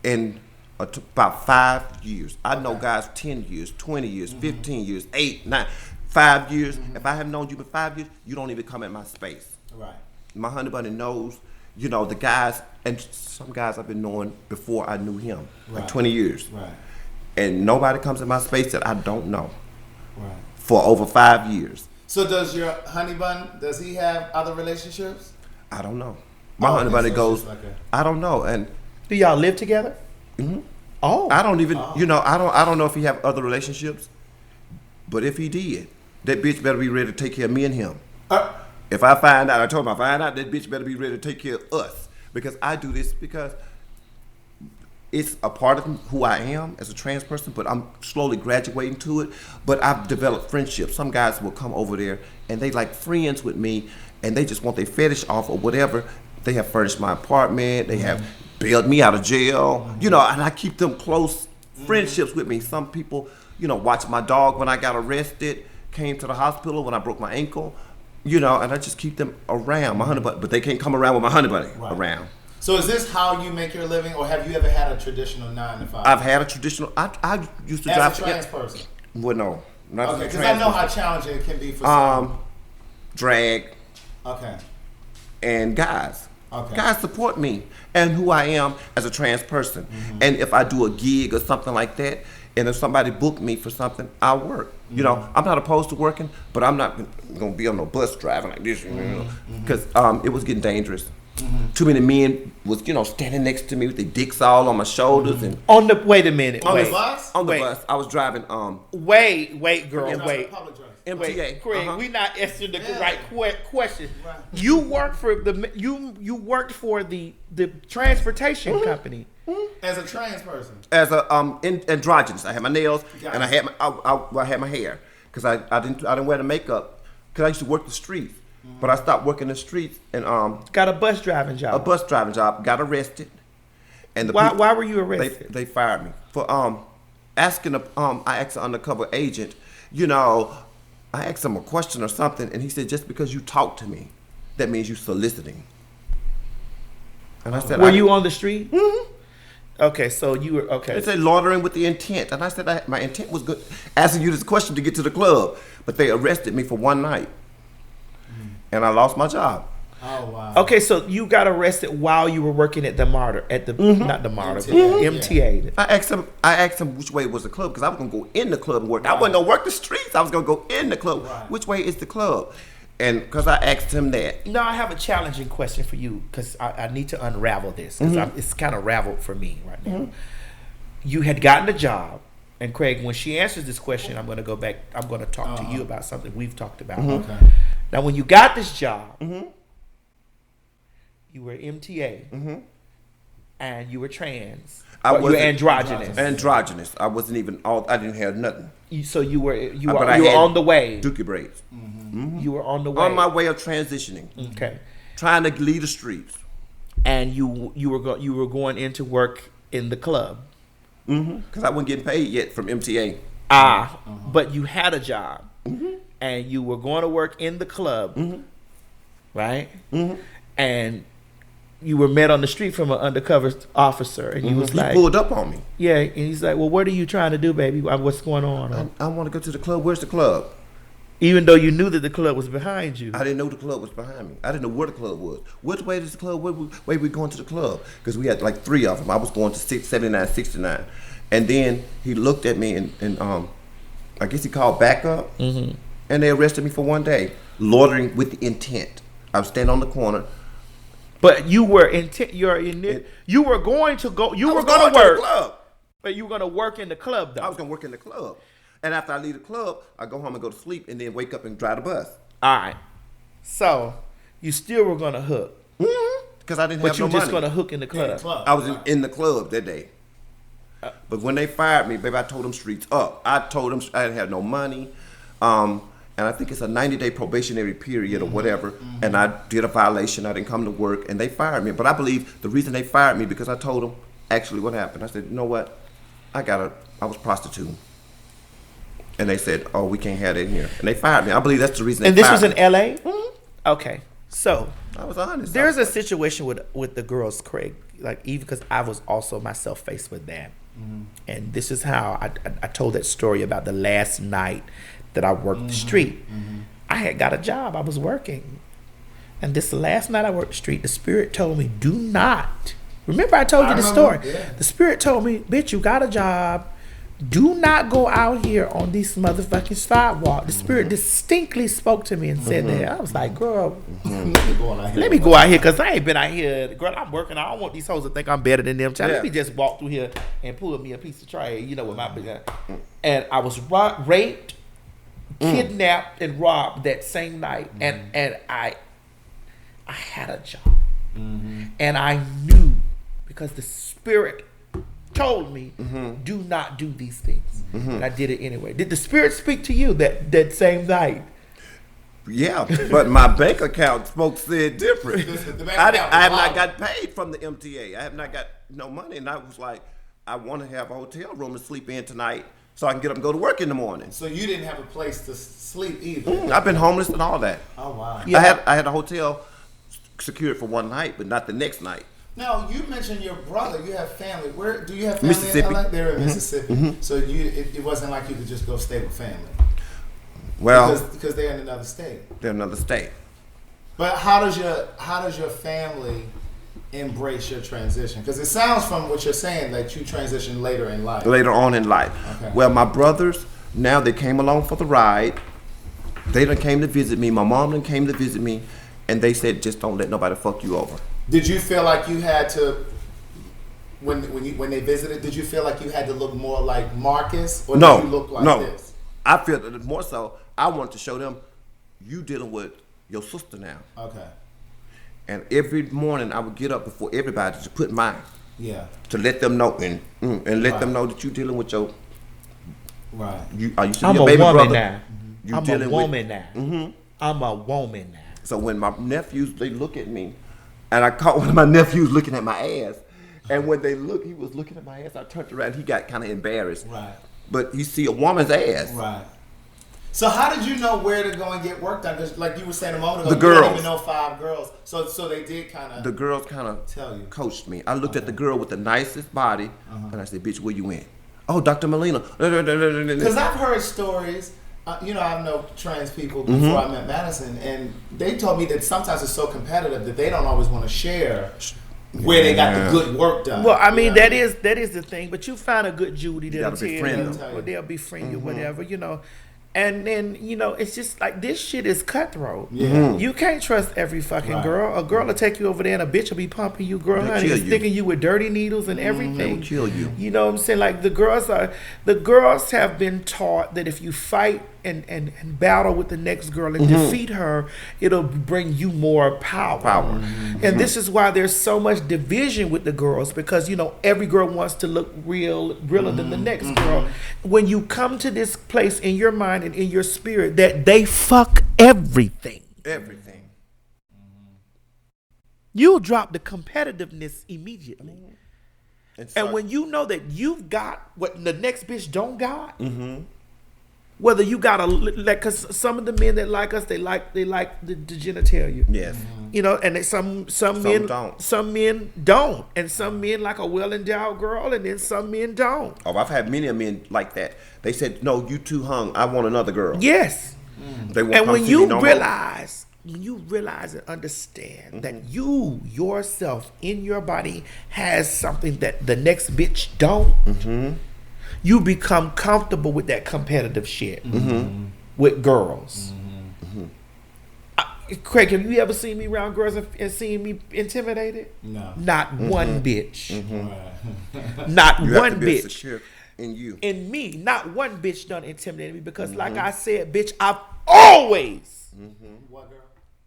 in about 5 years. I know guys 10 years, 20 years, 15 years, 8, 9, 5 years. If I have known you for 5 years, you don't even come in my space. Right. My honey bunny knows, the guys, and some guys I've been knowing before I knew him, like Right. 20 years. Right. And nobody comes in my space that I don't know Right. for over 5 years. So, does your honey bun? Does he have other relationships? I don't know. My Oh, honey okay, bunny so it's goes, just like I don't know. And Do y'all live together? Oh. I don't even, I don't know if he have other relationships, but if he did, that bitch better be ready to take care of me and him. If I find out, that bitch better be ready to take care of us, because I do this because it's a part of who I am as a trans person, but I'm slowly graduating to it. But I've developed friendships. Some guys will come over there and they like friends with me, and they just want their fetish off or whatever. They have furnished my apartment. They have bailed me out of jail, and I keep them close friendships with me. Some people, watch my dog when I got arrested, came to the hospital when I broke my ankle, and I just keep them around my honey bunny, but they can't come around with my honey bunny around. So, is this how you make your living, or have you ever had a traditional 9 to 5? I've had a traditional. I used to drive As a trans person. Well, no, not Okay, as a because I trans know how person. challenging it can be for some. Drag Okay. and guys. Okay. God support me and who I am as a trans person. And if I do a gig or something like that, and if somebody book me for something, I'll work. You know, I'm not opposed to working, but I'm not gonna be on no bus driving like this, you know, because it was getting dangerous. Too many men was, you know, standing next to me with their dicks all on my shoulders and Wait a minute. On wait. the bus? on the Wait. bus. I was driving Wait, girl, Public wait. drugs. MTA. Wait, Craig, we not answering the right question. Right. You worked for you worked for the transportation company. As a trans person. as a androgynous. I had my nails Got and it. I had I had my hair because I didn't wear the makeup because I used to work the streets, but I stopped working the streets and Got a bus driving a job. bus driving job. Got arrested, and the Why? people- Why were you arrested? They fired me for asking I asked an undercover agent, you know, I asked him a question or something, and he said just because you talk to me, that means you soliciting. And I said, Were you on the street? Okay, so you were okay. They said laundering with the intent, and I said my intent was good, asking you this question to get to the club, but they arrested me for one night, and I lost my job. Oh wow. Okay, so you got arrested while you were working at the Martyr, at the not the Martyr, MTA. MTA. I asked him which way was the club because I was gonna go in the club and work. I wasn't gonna work the streets. I was gonna go in the club. Right. Which way is the club? And because I asked him that, Now I have a challenging question for you because I need to unravel this because it's kind of raveled for me right now. You had gotten a job, and Craig, when she answers this question, I'm going to go back. I'm going to talk to you about something we've talked about. Okay. Now, when you got this job, you were MTA, and you were trans. I Or you were wasn't- androgynous. androgynous. I wasn't even all. I didn't have nothing. So you were But I you were had on the way. Dookie braids. You were on the way. On my way of transitioning, Okay. trying to leave the streets. And you were going into work in the club. Because I wasn't getting paid yet from MTA. But you had a job, and you were going to work in the club, right? And you were met on the street from an undercover officer, and he was He like, pulled up on me. "Yeah," and he's like, "Well, what are you trying to do, baby? What's going on?" I want to go to the club. Where's the club? Even though you knew that the club was behind you. I didn't know the club was behind me. I didn't know where the club was. Which way is the club? What way we going to the club? Because we had like 3 of them. I was going to 79, 69. And then he looked at me and I guess he called backup. And they arrested me for 1 day. Loitering with the intent. I was standing on the corner. But you were you were going to go. You I were was going to to work, the club. but you were going to work in the club, though. I was going to work in the club. And after I leave the club, I go home and go to sleep and then wake up and drive the bus. All right. So you still were going to hook, Because I didn't but have you no were just money. going to hook in the club. Club. I was in the club that day. But when they fired me, baby, I told them streets up. I told them I didn't have no money. And I think it's a 90-day probationary period or whatever. And I did a violation. I didn't come to work. And they fired me. But I believe the reason they fired me because I told them actually what happened. I said, you know what? I was prostituting. And they said, oh, we can't have that in here. And they fired me. I believe that's the reason And they this was fired in me. LA? Okay. So I was honest. there's a situation with the girls, Craig, like even because I was also myself faced with that. And this is how I told that story about the last night that I worked the street. I had got a job. I was working. And this last night I worked the street, the Spirit told me, do not. Remember I told you the story. Yeah. The Spirit told me, bitch, you got a job. Do not go out here on these motherfucking sidewalk. The Spirit distinctly spoke to me and said that. I was like, girl, let me go out here because I ain't been out here. Girl, I'm working. I don't want these hoes to think I'm better than them. Child. Yeah. Let me just walk through here and pull me a piece of trade, with my big gun. And I was raped, kidnapped, and robbed that same night. And I had a job. And I knew because the Spirit told me, do not do these things. And I did it anyway. Did the Spirit speak to you that same night? Yeah, but my bank account folks said different. The bank I account have was not wild. got paid from the MTA. I have not got no money. And I was like, I want to have a hotel room to sleep in tonight so I can get up and go to work in the morning. So you didn't have a place to sleep either. I've been homeless and all that. Oh wow. Yeah. I had a hotel secured for one night, but not the next night. Now you mentioned your brother. You have family. Where do you have family Mississippi. in LA? They're in Mississippi. So it wasn't like you could just go stay with family. Well, Because they're in another state. they're another state. But how does your family embrace your transition? Because it sounds from what you're saying that you transitioned later in life. Later on in life. Okay. Well, my brothers, now they came along for the ride. They done came to visit me. My mom done came to visit me. And they said, just don't let nobody fuck you over. Did you feel like you had to, when they visited, did you feel like you had to look more like Marcus? Or No, did you look like no. this? I feel that more so, I wanted to show them, you dealing with your sister now. Okay. And every morning I would get up before everybody to put mine. Yeah. To let them know and let them know that you dealing with your Right. I used to I'm be a a baby woman brother. now. You I'm a dealing woman with, now. I'm a woman now. So when my nephews, they look at me, and I caught one of my nephews looking at my ass, and when they look, he was looking at my ass. I turned around, he got kind of embarrassed. Right. But you see a woman's ass. Right. So how did you know where to go and get work done? Because like you were saying a moment ago, The you girls. didn't even know 5 girls. So they did kind of. The girls kind of Tell you. coached me. I looked at the girl with the nicest body, and I said, bitch, where you in? Oh, Dr. Molina. Because I've heard stories. You know, I know trans people before I met Madison, and they told me that sometimes it's so competitive that they don't always want to share where they got the good work done. Well, I mean, You know? that is the thing. But you find a good Judy that'll gotta tell befriend you, them. or they'll befriend you, whatever, you know. And then, you know, it's just like this shit is cutthroat. Yeah. You can't trust every fucking Right. girl. A girl will take you over there and a bitch will be pumping you, girl, They'll honey, kill and you. sticking you with dirty needles and everything. They'll kill you. You know what I'm saying? Like the girls have been taught that if you fight and battle with the next girl and defeat her, it'll bring you more power. And this is why there's so much division with the girls, because you know every girl wants to look realer than the next girl. When you come to this place in your mind and in your spirit that they fuck everything, Everything. you'll drop the competitiveness immediately. And And when you know that you've got what the next bitch don't got, whether you got like, cause some of the men that like us, they like the genitalia. yes. You know, and some men don't. some men don't, and some men like a well endowed girl, and then some men don't. Oh, I've had many men like that. They said, no, you too hung. I want another girl. Yes, They won't and come when see you me no more. realize. When you realize and understand that you yourself in your body has something that the next bitch don't, you become comfortable with that competitive shit with girls. Craig, have you ever seen me around girls and seen me intimidated? No. Not one bitch. Right. Not You have one to be bitch. secure in you. In me, not one bitch done intimidated me because, like I said, bitch, I've always What girl?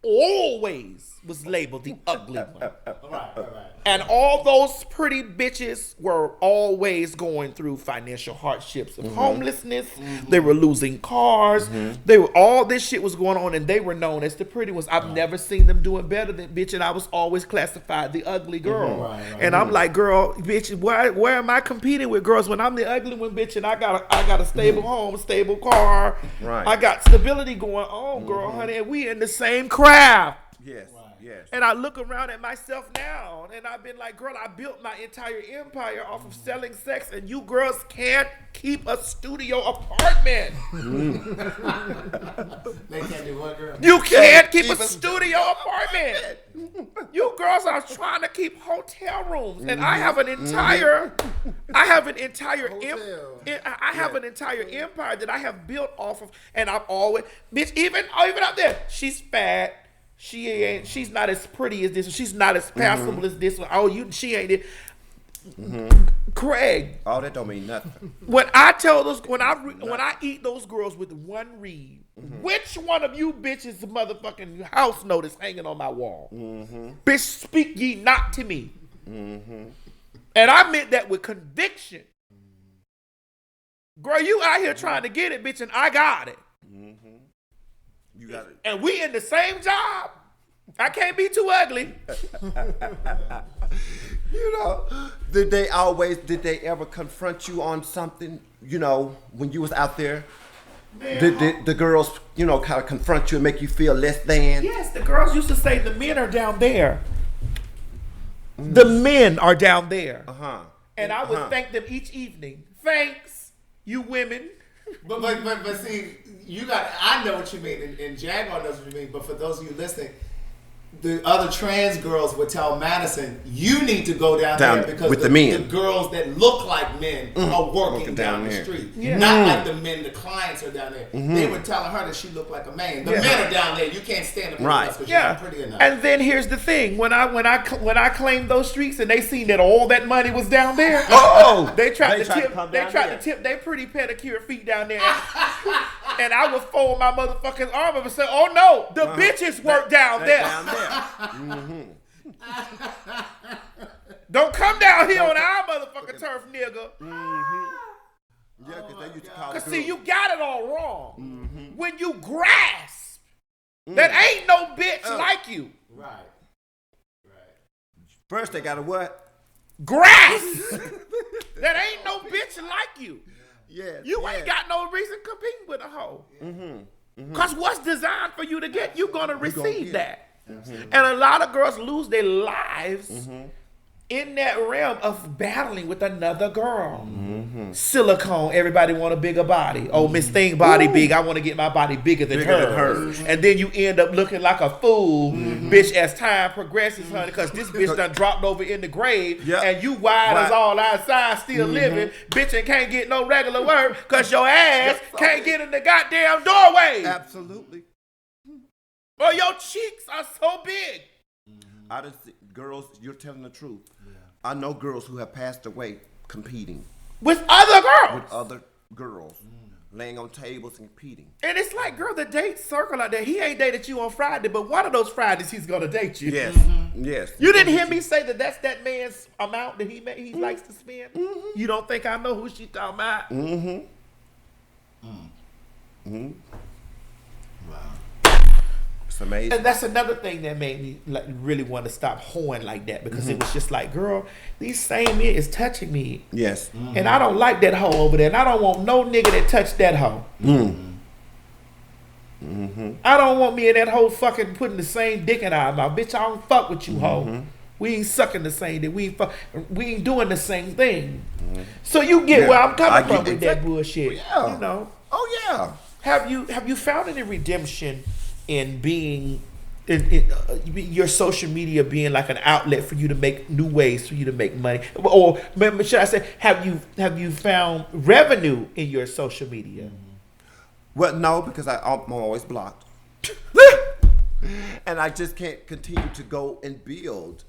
always was labeled the ugly one. Right. And all those pretty bitches were always going through financial hardships of homelessness. They were losing cars. They were all this shit was going on, and they were known as the pretty ones. I've never seen them doing better than bitch, and I was always classified the ugly girl. Right. And I'm like, girl, bitch, where am I competing with girls when I'm the ugly one, bitch, and I got a stable home, a stable car. Right. I got stability going on, girl, honey, and we in the same craft. Yes. Yes. And I look around at myself now, and I've been like, girl, I built my entire empire off of selling sex, and you girls can't keep a studio apartment. They can't do what girl? You can't keep a studio apartment. You girls are trying to keep hotel rooms, and I have an entire empire that I have built off of, and I've always, bitch, even up there, she's fat. She's not as pretty as this one. She's not as passable as this one. Oh, she ain't it. Craig, Oh, that don't mean nothing. when I tell those, when I eat those girls with one read, which one of you bitches motherfucking house note is hanging on my wall? Bitch, speak ye not to me. And I meant that with conviction. Girl, you out here trying to get it, bitch, and I got it. You got it. And we in the same job. I can't be too ugly. You know, did they ever confront you on something, you know, when you was out there? Did the girls, you know, kind of confront you and make you feel less than? Yes, the girls used to say the men are down there. The men are down there. And I would thank them each evening. Thanks, you women. But see, you got. I know what you mean, and Jaguar knows what you mean. But for those of you listening, the other trans girls would tell Madison, you need to go down there because with the men. The girls that look like men are working down the street. Yeah. Not like the men, the clients are down there. They were telling her that she looked like a man. The men are down there. You can't stand up with us because you're not pretty enough. And then here's the thing: when I claimed those streets and they seen that all that money was down there, they tried to tip their pretty pedicure feet down there, and I would fold my motherfucking arm up and say, "Oh no, the bitches work down there." Don't come down here on our motherfucking turf, nigga. Yeah, because they used to call. Cause see, you got it all wrong. When you grasp that ain't no bitch like you. Right. First, they gotta what? Grasp that ain't no bitch like you. Yeah. You ain't got no reason competing with a hoe. Cause what's designed for you to get, you gonna receive that. And a lot of girls lose their lives in that realm of battling with another girl. Silicone, everybody want a bigger body. Oh, Miss Thing body big, I want to get my body bigger than hers. And then you end up looking like a fool, bitch, as time progresses, honey, because this bitch done dropped over in the grave, and you wide as all outside, still living, bitch, and can't get no regular work because your ass can't get in the goddamn doorway. Absolutely. Or your cheeks are so big. I just girls, you're telling the truth. I know girls who have passed away competing With other girls, laying on tables and competing. And it's like, girl, the date circle out there. He ain't dated you on Friday, but one of those Fridays he's gonna date you. Yes, yes. You didn't hear me say that that's that man's amount that he likes to spend? You don't think I know who she talking about? It's amazing. And that's another thing that made me like really want to stop hoeing like that, because it was just like, girl, these same men is touching me. Yes. And I don't like that hoe over there. And I don't want no nigga that touched that hoe. I don't want me and that hoe fucking putting the same dick in our mouth. Bitch, I don't fuck with you, hoe. We ain't sucking the same dick. We ain't doing the same thing. So you get where I'm coming from with that bullshit. Yeah. You know. Oh yeah. Have you found any redemption in being your social media being like an outlet for you to make new ways for you to make money, or should I say, have you found revenue in your social media? Well, no, because I'm always blocked, and I just can't continue to go and build.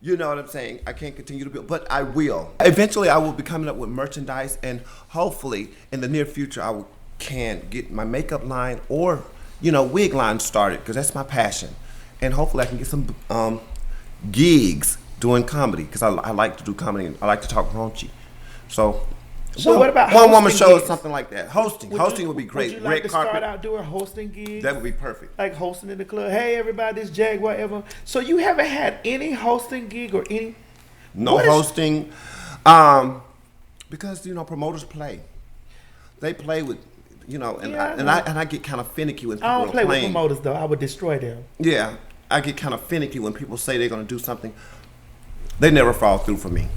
You know what I'm saying? I can't continue to build, but I will. Eventually, I will be coming up with merchandise, and hopefully, in the near future, can get my makeup line or wig line started, because that's my passion. And hopefully I can get some gigs doing comedy, because I like to do comedy and I like to talk raunchy. So what about one woman show gigs? or something like that? Hosting would be great. Would you like Red to carpet. start out doing hosting gigs? That would be perfect. Like hosting in the club. Hey everybody, this Jaguar Evermore. So you haven't had any hosting gig or any? No hosting, because promoters play. They play with. I get kind of finicky when people I don't play playing. with promoters though. I would destroy them. Yeah, I get kind of finicky when people say they're going to do something. They never fall through for me,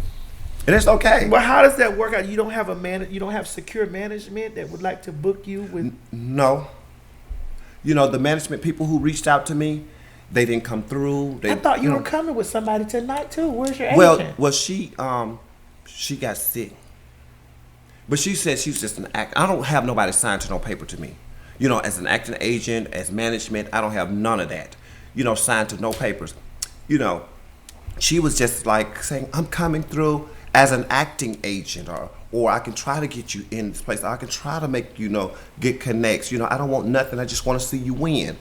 and it's okay. But how does that work out? You don't have you don't have secure management that would like to book you with? No. The management people who reached out to me, they didn't come through. I thought you were coming with somebody tonight too. Where's your agent? Well, she got sick. But she said she's just an act. I don't have nobody signed to no paper to me. As an acting agent, as management, I don't have none of that. Signed to no papers. She was just like saying, I'm coming through as an acting agent, or I can try to get you in this place. I can try to make get connects. I don't want nothing. I just want to see you win.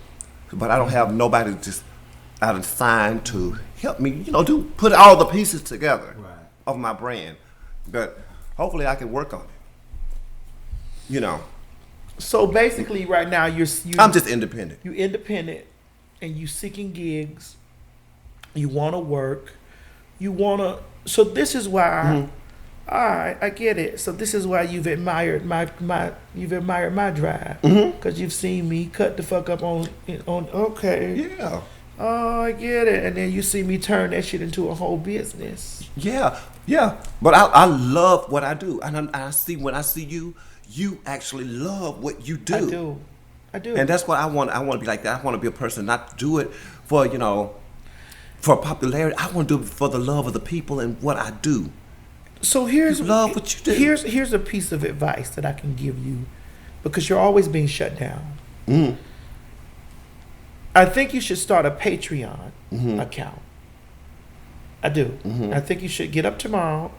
But I don't have nobody just out of signed to help me. Put all the pieces together of my brand. But hopefully I can work on it. So basically, right now I'm just independent. You're independent, and you seeking gigs. You want to work. You want to. So this is why. All right, I get it. So this is why you've admired my drive, because you've seen me cut the fuck up on. Okay. Yeah. Oh, I get it. And then you see me turn that shit into a whole business. Yeah. But I love what I do, and I see when I see you actually love what you do. I do. And that's what I want. I want to be like that. I want to be a person, not do it for for popularity. I want to do it for the love of the people and what I do. So here's You love what you do. Here's a piece of advice that I can give you, because you're always being shut down. I think you should start a Patreon account. I do. I think you should get up tomorrow,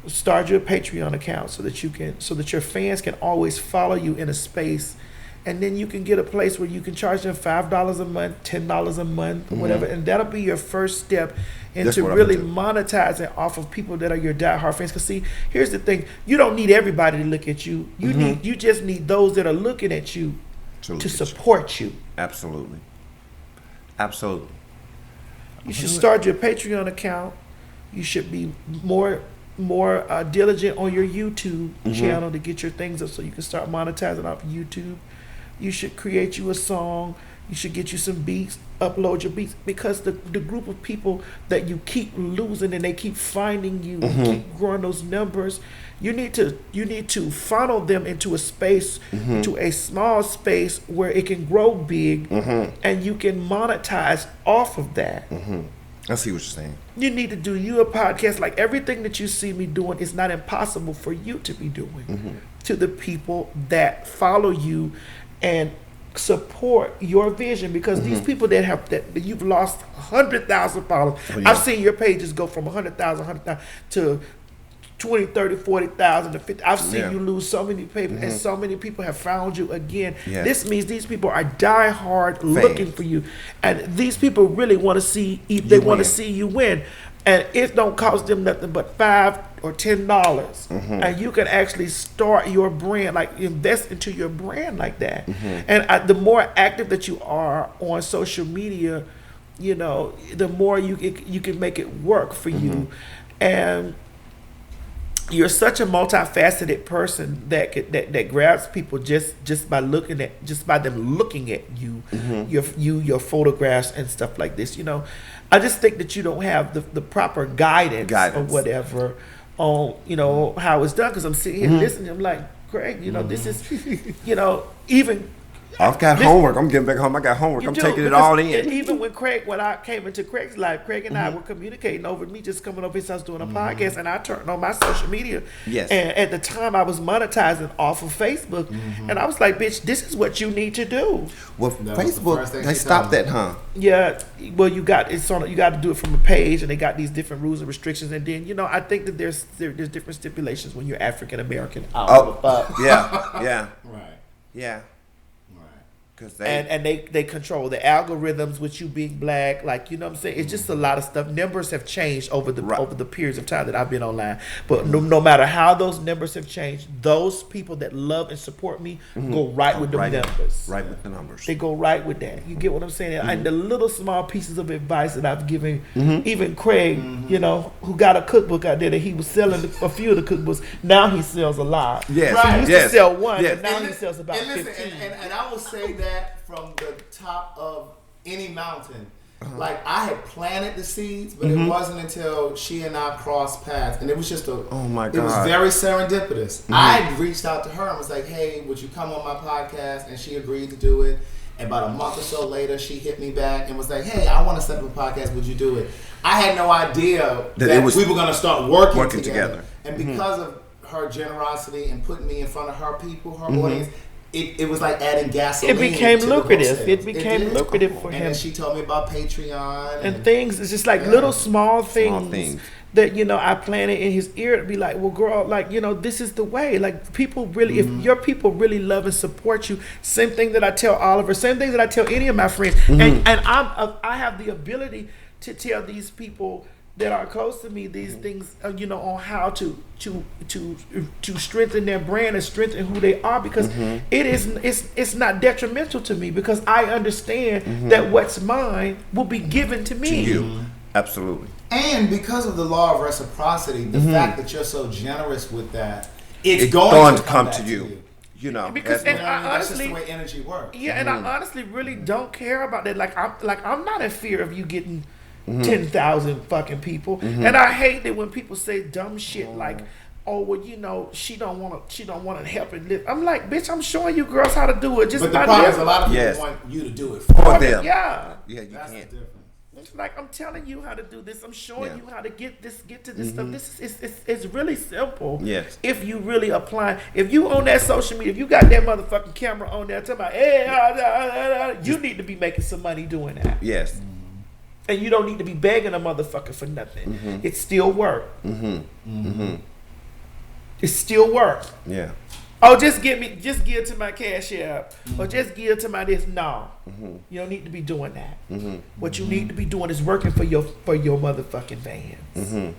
start your Patreon account so that your fans can always follow you in a space, and then you can get a place where you can charge them $5 a month, $10 a month, whatever, and that'll be your first step into really monetizing off of people that are your diehard fans. Because see, here's the thing: you don't need everybody to look at you. You just need those that are looking at you to support you. Absolutely. You should start your Patreon account. You should be more diligent on your YouTube channel to get your things up so you can start monetizing off YouTube. You should create you a song. You should get you some beats, upload your beats, because the group of people that you keep losing and they keep finding you, keep growing those numbers. You need to funnel them into a space, to a small space where it can grow big, and you can monetize off of that. I see what you're saying. You need to do you a podcast. Like everything that you see me doing is not impossible for you to be doing. To the people that follow you and support your vision, because these people that you've lost 100,000 followers. I've seen your pages go from 100,000 to 20, 30, 40,000 to 50. I've seen you lose so many people, and so many people have found you again. This means these people are diehard looking for you, and these people really want to see you win, and it don't cost them nothing but $5 or $10, and you can actually start your brand, like invest into your brand like that. And the more active that you are on social media, the more you can make it work for you. And you're such a multifaceted person that grabs people just by them looking at you, your photographs and stuff like this. I just think that you don't have the proper guidance or whatever on how it's done. Because I'm sitting here listening, I'm like, Craig, this is even. I've got homework. I'm getting back home. I got homework. I'm taking it all in. Even when I came into Craig's life, Craig and I were communicating over me just coming over his house doing a podcast, and I turned on my social media. Yes. And at the time, I was monetizing off of Facebook, and I was like, "Bitch, this is what you need to do." Well, Facebook, they stopped that, huh? Yeah. Well, you got to do it from a page, and they got these different rules and restrictions. And then I think that there's different stipulations when you're African American. Yeah. Right. Yeah. And they control the algorithms with you being black, like what I'm saying. It's just a lot of stuff. Numbers have changed over the periods of time that I've been online. But no matter how those numbers have changed, those people that love and support me go right with the numbers. Right with the numbers. They go right with that. You get what I'm saying? And the little small pieces of advice that I've given, even Craig, who got a cookbook out there that he was selling a few of the cookbooks. Now he sells a lot. Yes. Right. He used to sell one, and now he sells about 15. And I will say that from the top of any mountain. Like, I had planted the seeds, but it wasn't until she and I crossed paths, and it was just it was very serendipitous. I reached out to her and was like, "Hey, would you come on my podcast?" And she agreed to do it. And about a month or so later, she hit me back and was like, "Hey, I want to set up a podcast. Would you do it?" I had no idea that we were going to start working together. And because of her generosity and putting me in front of her people, her audience, it was like adding gasoline. It became lucrative. It became lucrative for him. And then she told me about Patreon and things. It's just like little small things that I planted in his ear to be like, well, girl, like this is the way. Like, people really, if your people really love and support you, same thing that I tell Oliver, same thing that I tell any of my friends, and I have the ability to tell these people that are close to me these things, on how to strengthen their brand and strengthen who they are, because it's not detrimental to me, because I understand that what's mine will be given to me. To you. Absolutely. And because of the law of reciprocity, the fact that you're so generous with that, it's going to come to you. Because that's just the way energy works. Yeah, and I honestly really don't care about that. I'm not in fear of you getting 10,000 fucking people, and I hate it when people say dumb shit like, "Oh, well, she don't want to help and live." I'm like, bitch, I'm showing you girls how to do it. Just but the problem is, a lot of people want you to do it for them. Yeah, you that's can't. the difference. It's like, I'm telling you how to do this. I'm showing you how to get to this stuff. This is it's really simple. Yes. If you really apply, if you on that social media, if you got that motherfucking camera on there talking about, hey, you need to be making some money doing that. Yes. And you don't need to be begging a motherfucker for nothing. It still work. It still work. Yeah. Oh, just give to my Cash App, or just give to my this. No, you don't need to be doing that. What you need to be doing is working for your motherfucking fans.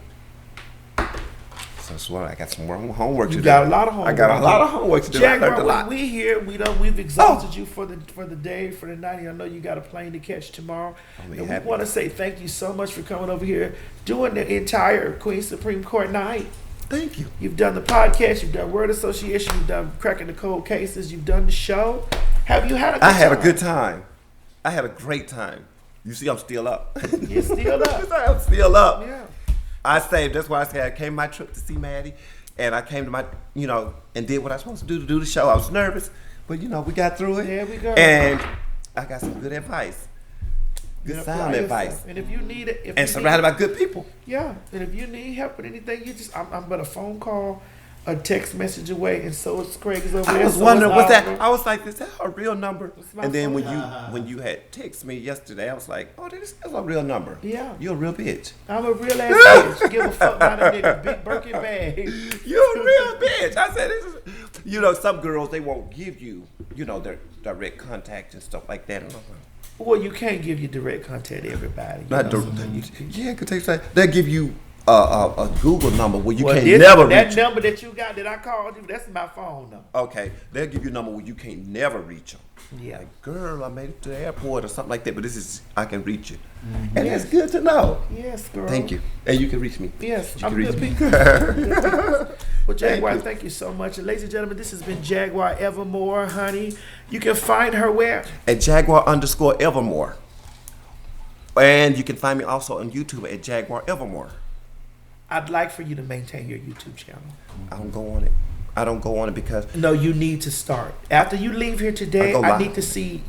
So that's what I got some more homework to do. You got a lot of homework. I got a lot of homework to do. I learned a Jaguar, lot. we here. We've exhausted you for the day, for the night. I know you got a plane to catch tomorrow. And we want to say thank you so much for coming over here, doing the entire Queen Supreme Court night. Thank you. You've done the podcast, you've done Word Association, you've done Cracking the Cold Cases, you've done the show. Have you had a good time? I had a good time. I had a great time. You see, I'm still up. You're still up. I'm still up. Yeah. I saved. That's why I said I came my trip to see Maddie, and I came to my, and did what I was supposed to do the show. I was nervous, but we got through it. There we go. And I got some good advice. Good sound advice. And if you need it, and surrounded by good people. Yeah. And if you need help with anything, you just I'm but a phone call, a text message away, and so is Craig's over there. I was wondering what's that. I was like, is that a real number? And then phone. when you had texted me yesterday, I was like, oh, this is a real number. Yeah. You're a real bitch. I'm a real ass bitch. Give a fuck about a nigga. Big Birkin bag. You're a real bitch. I said, this is, some girls, they won't give you, their direct contact and stuff like that. And I'm like, well, you can't give your direct contact to everybody. Because they'll give you a Google number where you can't never reach. That number that you got that I called you, that's my phone number. Okay, they'll give you a number where you can't never reach them. Yeah. Like, girl, I made it to the airport or something like that, but I can reach you. And that's good to know. Yes, girl. Thank you. And you can reach me. Yes, you I'm can reach good me. people. Well, Jaguar, thank you so much. And ladies and gentlemen, this has been Jaguar Evermore, honey. You can find her where? At Jaguar_Evermore. And you can find me also on YouTube at Jaguar Evermore. I'd like for you to maintain your YouTube channel. I don't go on it. I don't go on it because no, you need to start. After you leave here today, I need to see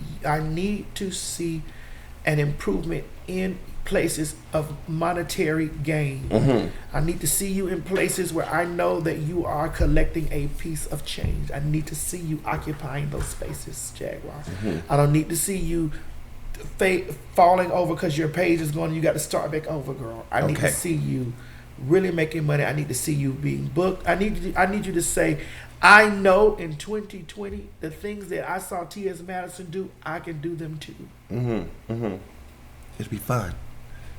an improvement in places of monetary gain. I need to see you in places where I know that you are collecting a piece of change. I need to see you occupying those spaces, Jaguar. I don't need to see you falling over because your page is going. You got to start back over, girl. I need to see you really making money. I need to see you being booked. I need you to say, I know in 2020 the things that I saw T.S. Madison do, I can do them too. It'll be fun.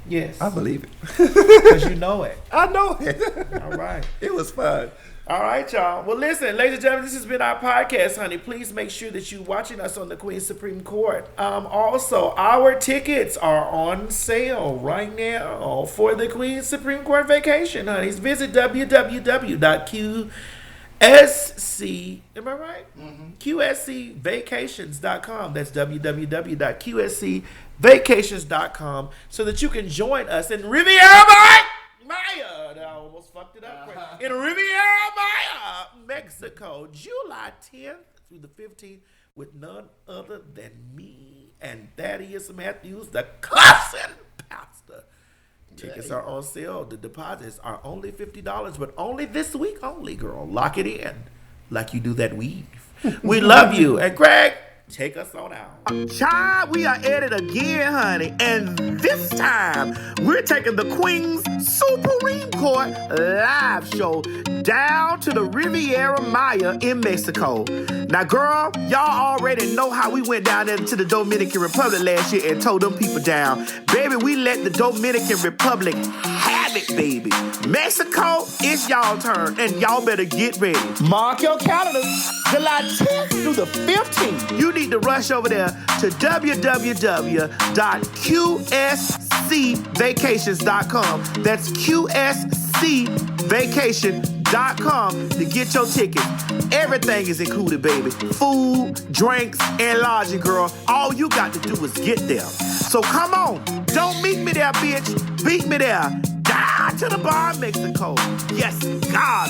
Yes, I believe it because you know it. I know it. All right, it was fun. All right, y'all. Well, listen, ladies and gentlemen, this has been our podcast, honey. Please make sure that you're watching us on the Queen Supreme Court. Also, our tickets are on sale right now for the Queen Supreme Court vacation, honey. Visit www.QSC, am I right? QSCvacations.com. That's www.QSCvacations.com so that you can join us in Riviera Maya. I almost fucked it up. In Riviera Maya, Mexico, July 10th through the 15th with none other than me and Thaddeus Matthews, the cousin pastor. Tickets are on sale. The deposits are only $50, but only this week only, girl. Lock it in like you do that weave. We love you. And Greg, take us on out. Child, we are at it again, honey. And this time, we're taking the Queen's Supreme Court live show down to the Riviera Maya in Mexico. Now, girl, y'all already know how we went down there to the Dominican Republic last year and tore them people down. Baby, we let the Dominican Republic have it, baby. Mexico, it's y'all turn, and y'all better get ready. Mark your calendars, July 10th through the 15th. You need to rush over there to www.qscvacations.com. That's qscvacation.com to get your ticket. Everything is included, baby. Food, drinks, and lodging, girl. All you got to do is get there. So come on. Don't meet me there, bitch. Beat me there. Down to the bar in Mexico. Yes, God,